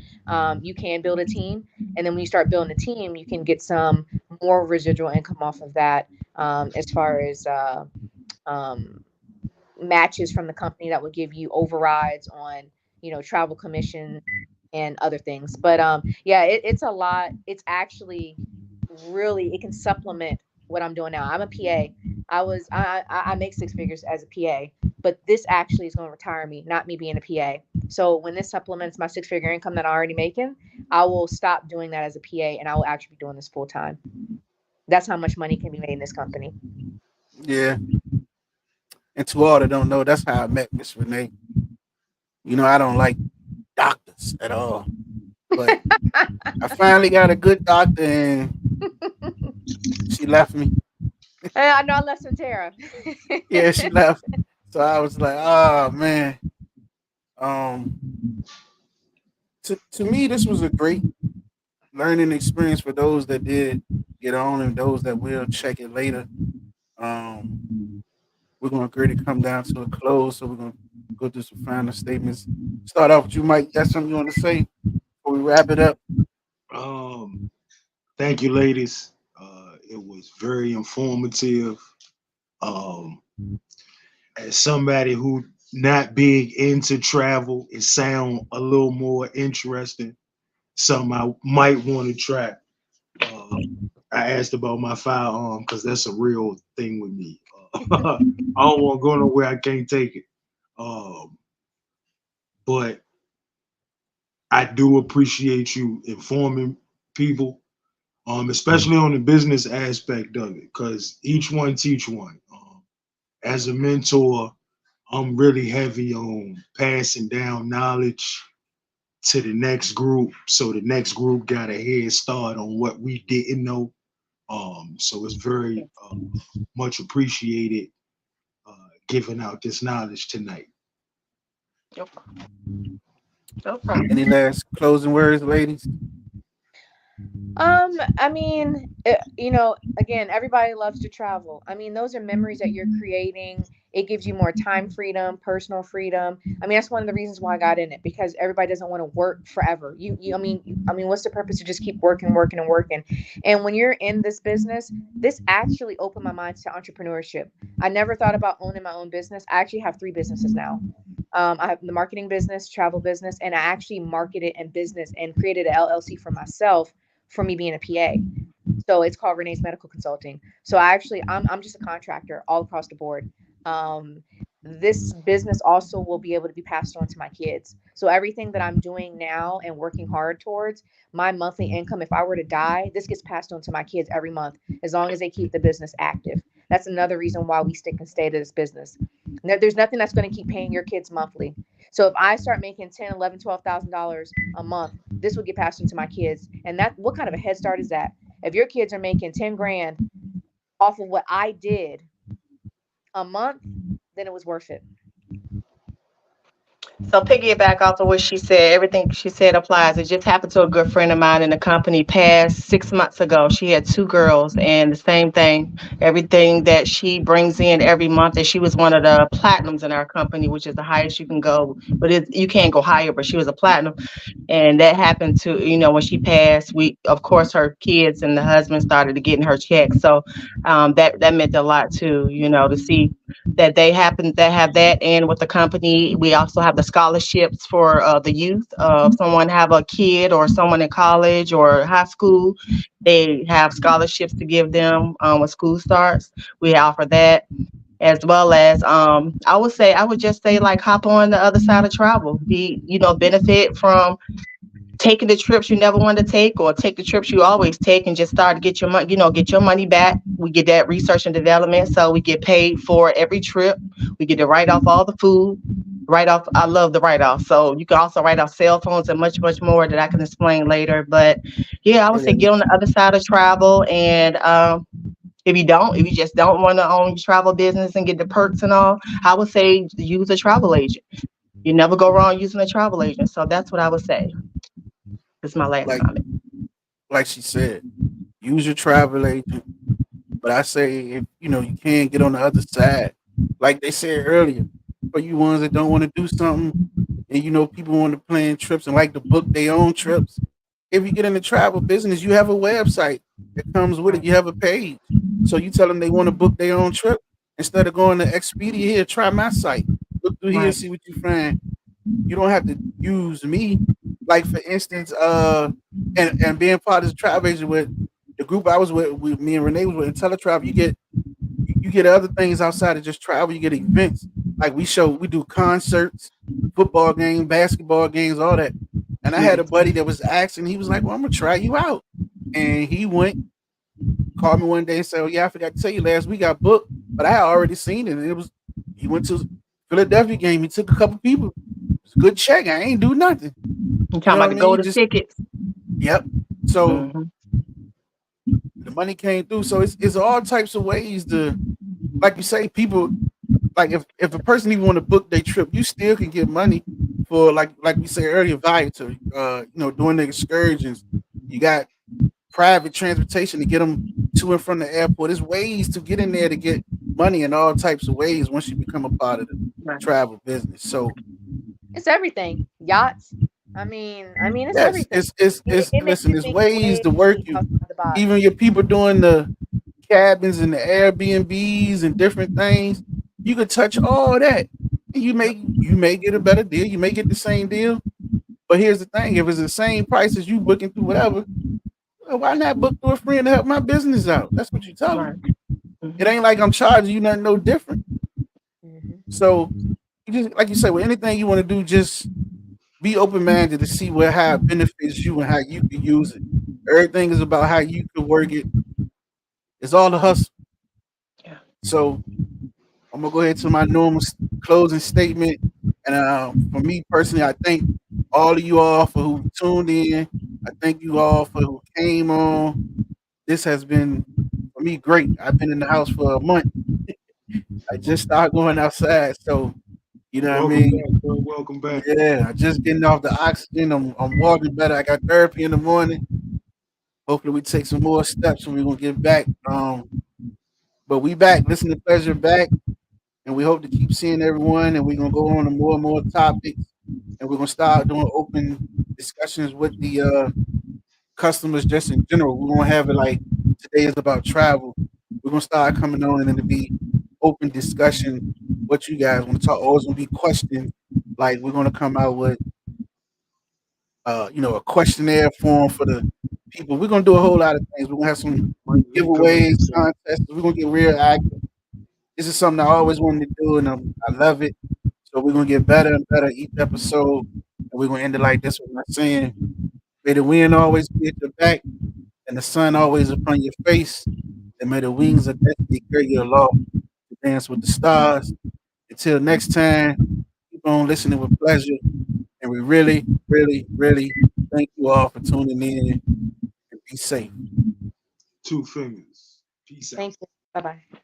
You can build a team, and then when you start building a team, you can get some more residual income off of that. As far as um, matches from the company that would give you overrides on, travel commission and other things. But yeah, it's a lot. It's actually really, it can supplement what I'm doing now. I'm a PA. I make six figures as a PA, but this actually is going to retire me, not me being a PA. So when this supplements my six-figure income that I'm already making, I will stop doing that as a PA and I will actually be doing this full time. That's how much money can be made in this company. Yeah. And to all that don't know, that's how I met Miss Renee. I don't like doctors at all, but I finally got a good doctor, and she left me. I know I left Centera. Yeah, she left. So I was like, oh man. Um, to me, this was a great learning experience for those that did get on and those that will check it later. We're going to really come down to a close, so we're going to go through some final statements. Start off with you, Mike. Got something you want to say before we wrap it up? Thank you, ladies. It was very informative. Um, as somebody who not big into travel, it sound a little more interesting. Something I might want to try. I asked about my firearm because that's a real thing with me. I don't want to go nowhere I can't take it. But I do appreciate you informing people, especially on the business aspect of it, because each one teach one. As a mentor, I'm really heavy on passing down knowledge to the next group, so the next group got a head start on what we didn't know. So it's very much appreciated giving out this knowledge tonight. No problem. Any last closing words, ladies? I mean, again, everybody loves to travel. I mean, those are memories that you're creating. It gives you more time freedom, personal freedom. I mean, that's one of the reasons why I got in it, because everybody doesn't want to work forever. I mean, what's the purpose to just keep working, working, and working? And when you're in this business, this actually opened my mind to entrepreneurship. I never thought about owning my own business. I actually have 3 businesses now. I have the marketing business, travel business, and I actually marketed and business and created an LLC for myself for me being a PA. So it's called Renee's Medical Consulting. So I'm just a contractor all across the board. This business also will be able to be passed on to my kids. So everything that I'm doing now and working hard towards, my monthly income, if I were to die, this gets passed on to my kids every month, as long as they keep the business active. That's another reason why we stick and stay to this business. There's nothing that's going to keep paying your kids monthly. So if I start making $10, $11, $12,000 a month, this will get passed on to my kids. And that, what kind of a head start is that? If your kids are making 10 grand off of what I did a month, then it was worth it. So piggyback off of what she said, everything she said applies. It just happened to a good friend of mine in the company passed 6 months ago. She had 2 girls, and the same thing, everything that she brings in every month, and she was one of the platinums in our company, which is the highest you can go, but you can't go higher, but she was a platinum. And that happened to, when she passed, of course, her kids and the husband started getting her checks. So that meant a lot too, to see that they happen to have that. And with the company, we also have the scholarships for the youth. If someone have a kid or someone in college or high school, they have scholarships to give them when school starts. We offer that, as well as I would just say, like, hop on the other side of travel. Benefit from taking the trips you never wanted to take, or take the trips you always take, and just start to get your money, get your money back. We get that research and development, so we get paid for every trip. We get to write off all the food, I love the write off. So you can also write off cell phones and much, much more that I can explain later. But yeah, I would say get on the other side of travel and If you just don't want to own your travel business and get the perks and all, I would say use a travel agent. You never go wrong using a travel agent. So that's what I would say. This is my last Like comment. like she said, use your travel agent. But I say if you can't get on the other side, like they said earlier, for you ones that don't want to do something, and people want to plan trips and like to book their own trips. If you get in the travel business, you have a website that comes with it. You have a page, so you tell them they want to book their own trip instead of going to Expedia. Here, try my site. Look through here, Right. see what you find. You don't have to use me. Like for instance, and being part of this travel agent with the group I was with me and Renee was with IntelliTravel, you get other things outside of just travel. You get events like we do concerts, football games, basketball games, all that. And I had a buddy that was asking. He was like, "Well, I'm gonna try you out," and he went, called me one day and said, "Oh yeah, I forgot to tell you last week I booked, but I had already seen it. And it was he went to Philadelphia game. He took a couple people. It was a good check. I ain't do nothing. You You talking know about what I the mean? You golden just tickets? yep. So Hmm. the money came through. So it's all types of ways to, like you say, people like if a person even want to book their trip, you still can get money for like we said earlier, Viator. Doing the excursions. You got private transportation to get them to and from the airport. There's ways to get in there to get money in all types of ways once you become a part of the Right. travel business. So It's everything. Yachts. I mean, it's yes, everything. it's It makes listen, you there's think ways way to work you. outside the box. Even your people doing the cabins and the Airbnbs and different things, you could touch all that. And you may get a better deal, you may get the same deal. But here's the thing: if it's the same price as you booking through whatever, well, why not book through a friend to help my business out? That's what you tell Right. them. It Mhm. ain't like I'm charging you nothing no different. Hmm. So you just like you say, with anything you want to do, just be open minded to see how it benefits you and how you can use it. Everything is about how you can work it. It's all the hustle. Yeah. So I'm gonna go ahead to my normal closing statement. And for me personally, I thank all of you all for who tuned in. I thank you all for who came on. This has been for me great. I've been in the house for a month. I just started going outside, so you know what I Welcome mean. back, bro. Welcome back. Yeah, I just getting off the oxygen. I'm walking better. I got therapy in the morning. Hopefully, we take some more steps and we're gonna get back. But we back. Listen to Pleasure back, and we hope to keep seeing everyone. And we're gonna go on to more and more topics, and we're gonna start doing open discussions with the customers just in general. We're gonna have it like today is about travel. We're gonna start coming on and it'll be open discussion. What you guys want to talk? Always gonna be questions. Like we're gonna come out with a questionnaire form for the people. We're gonna do a whole lot of things. We're gonna have some Link up with giveaways, each other. contests. We're gonna get real active. This is something I always wanted to do, and I love it. So we're gonna get better and better each episode, and we're gonna end it like this with my saying: "May the wind always be at your back, and the sun always upon your face, and may the wings of destiny carry you aloft to dance with the stars." Until next time, keep on listening with pleasure, and we really, really, really thank you all for tuning in and be safe. Two fingers. Peace out. Thank you. Bye bye.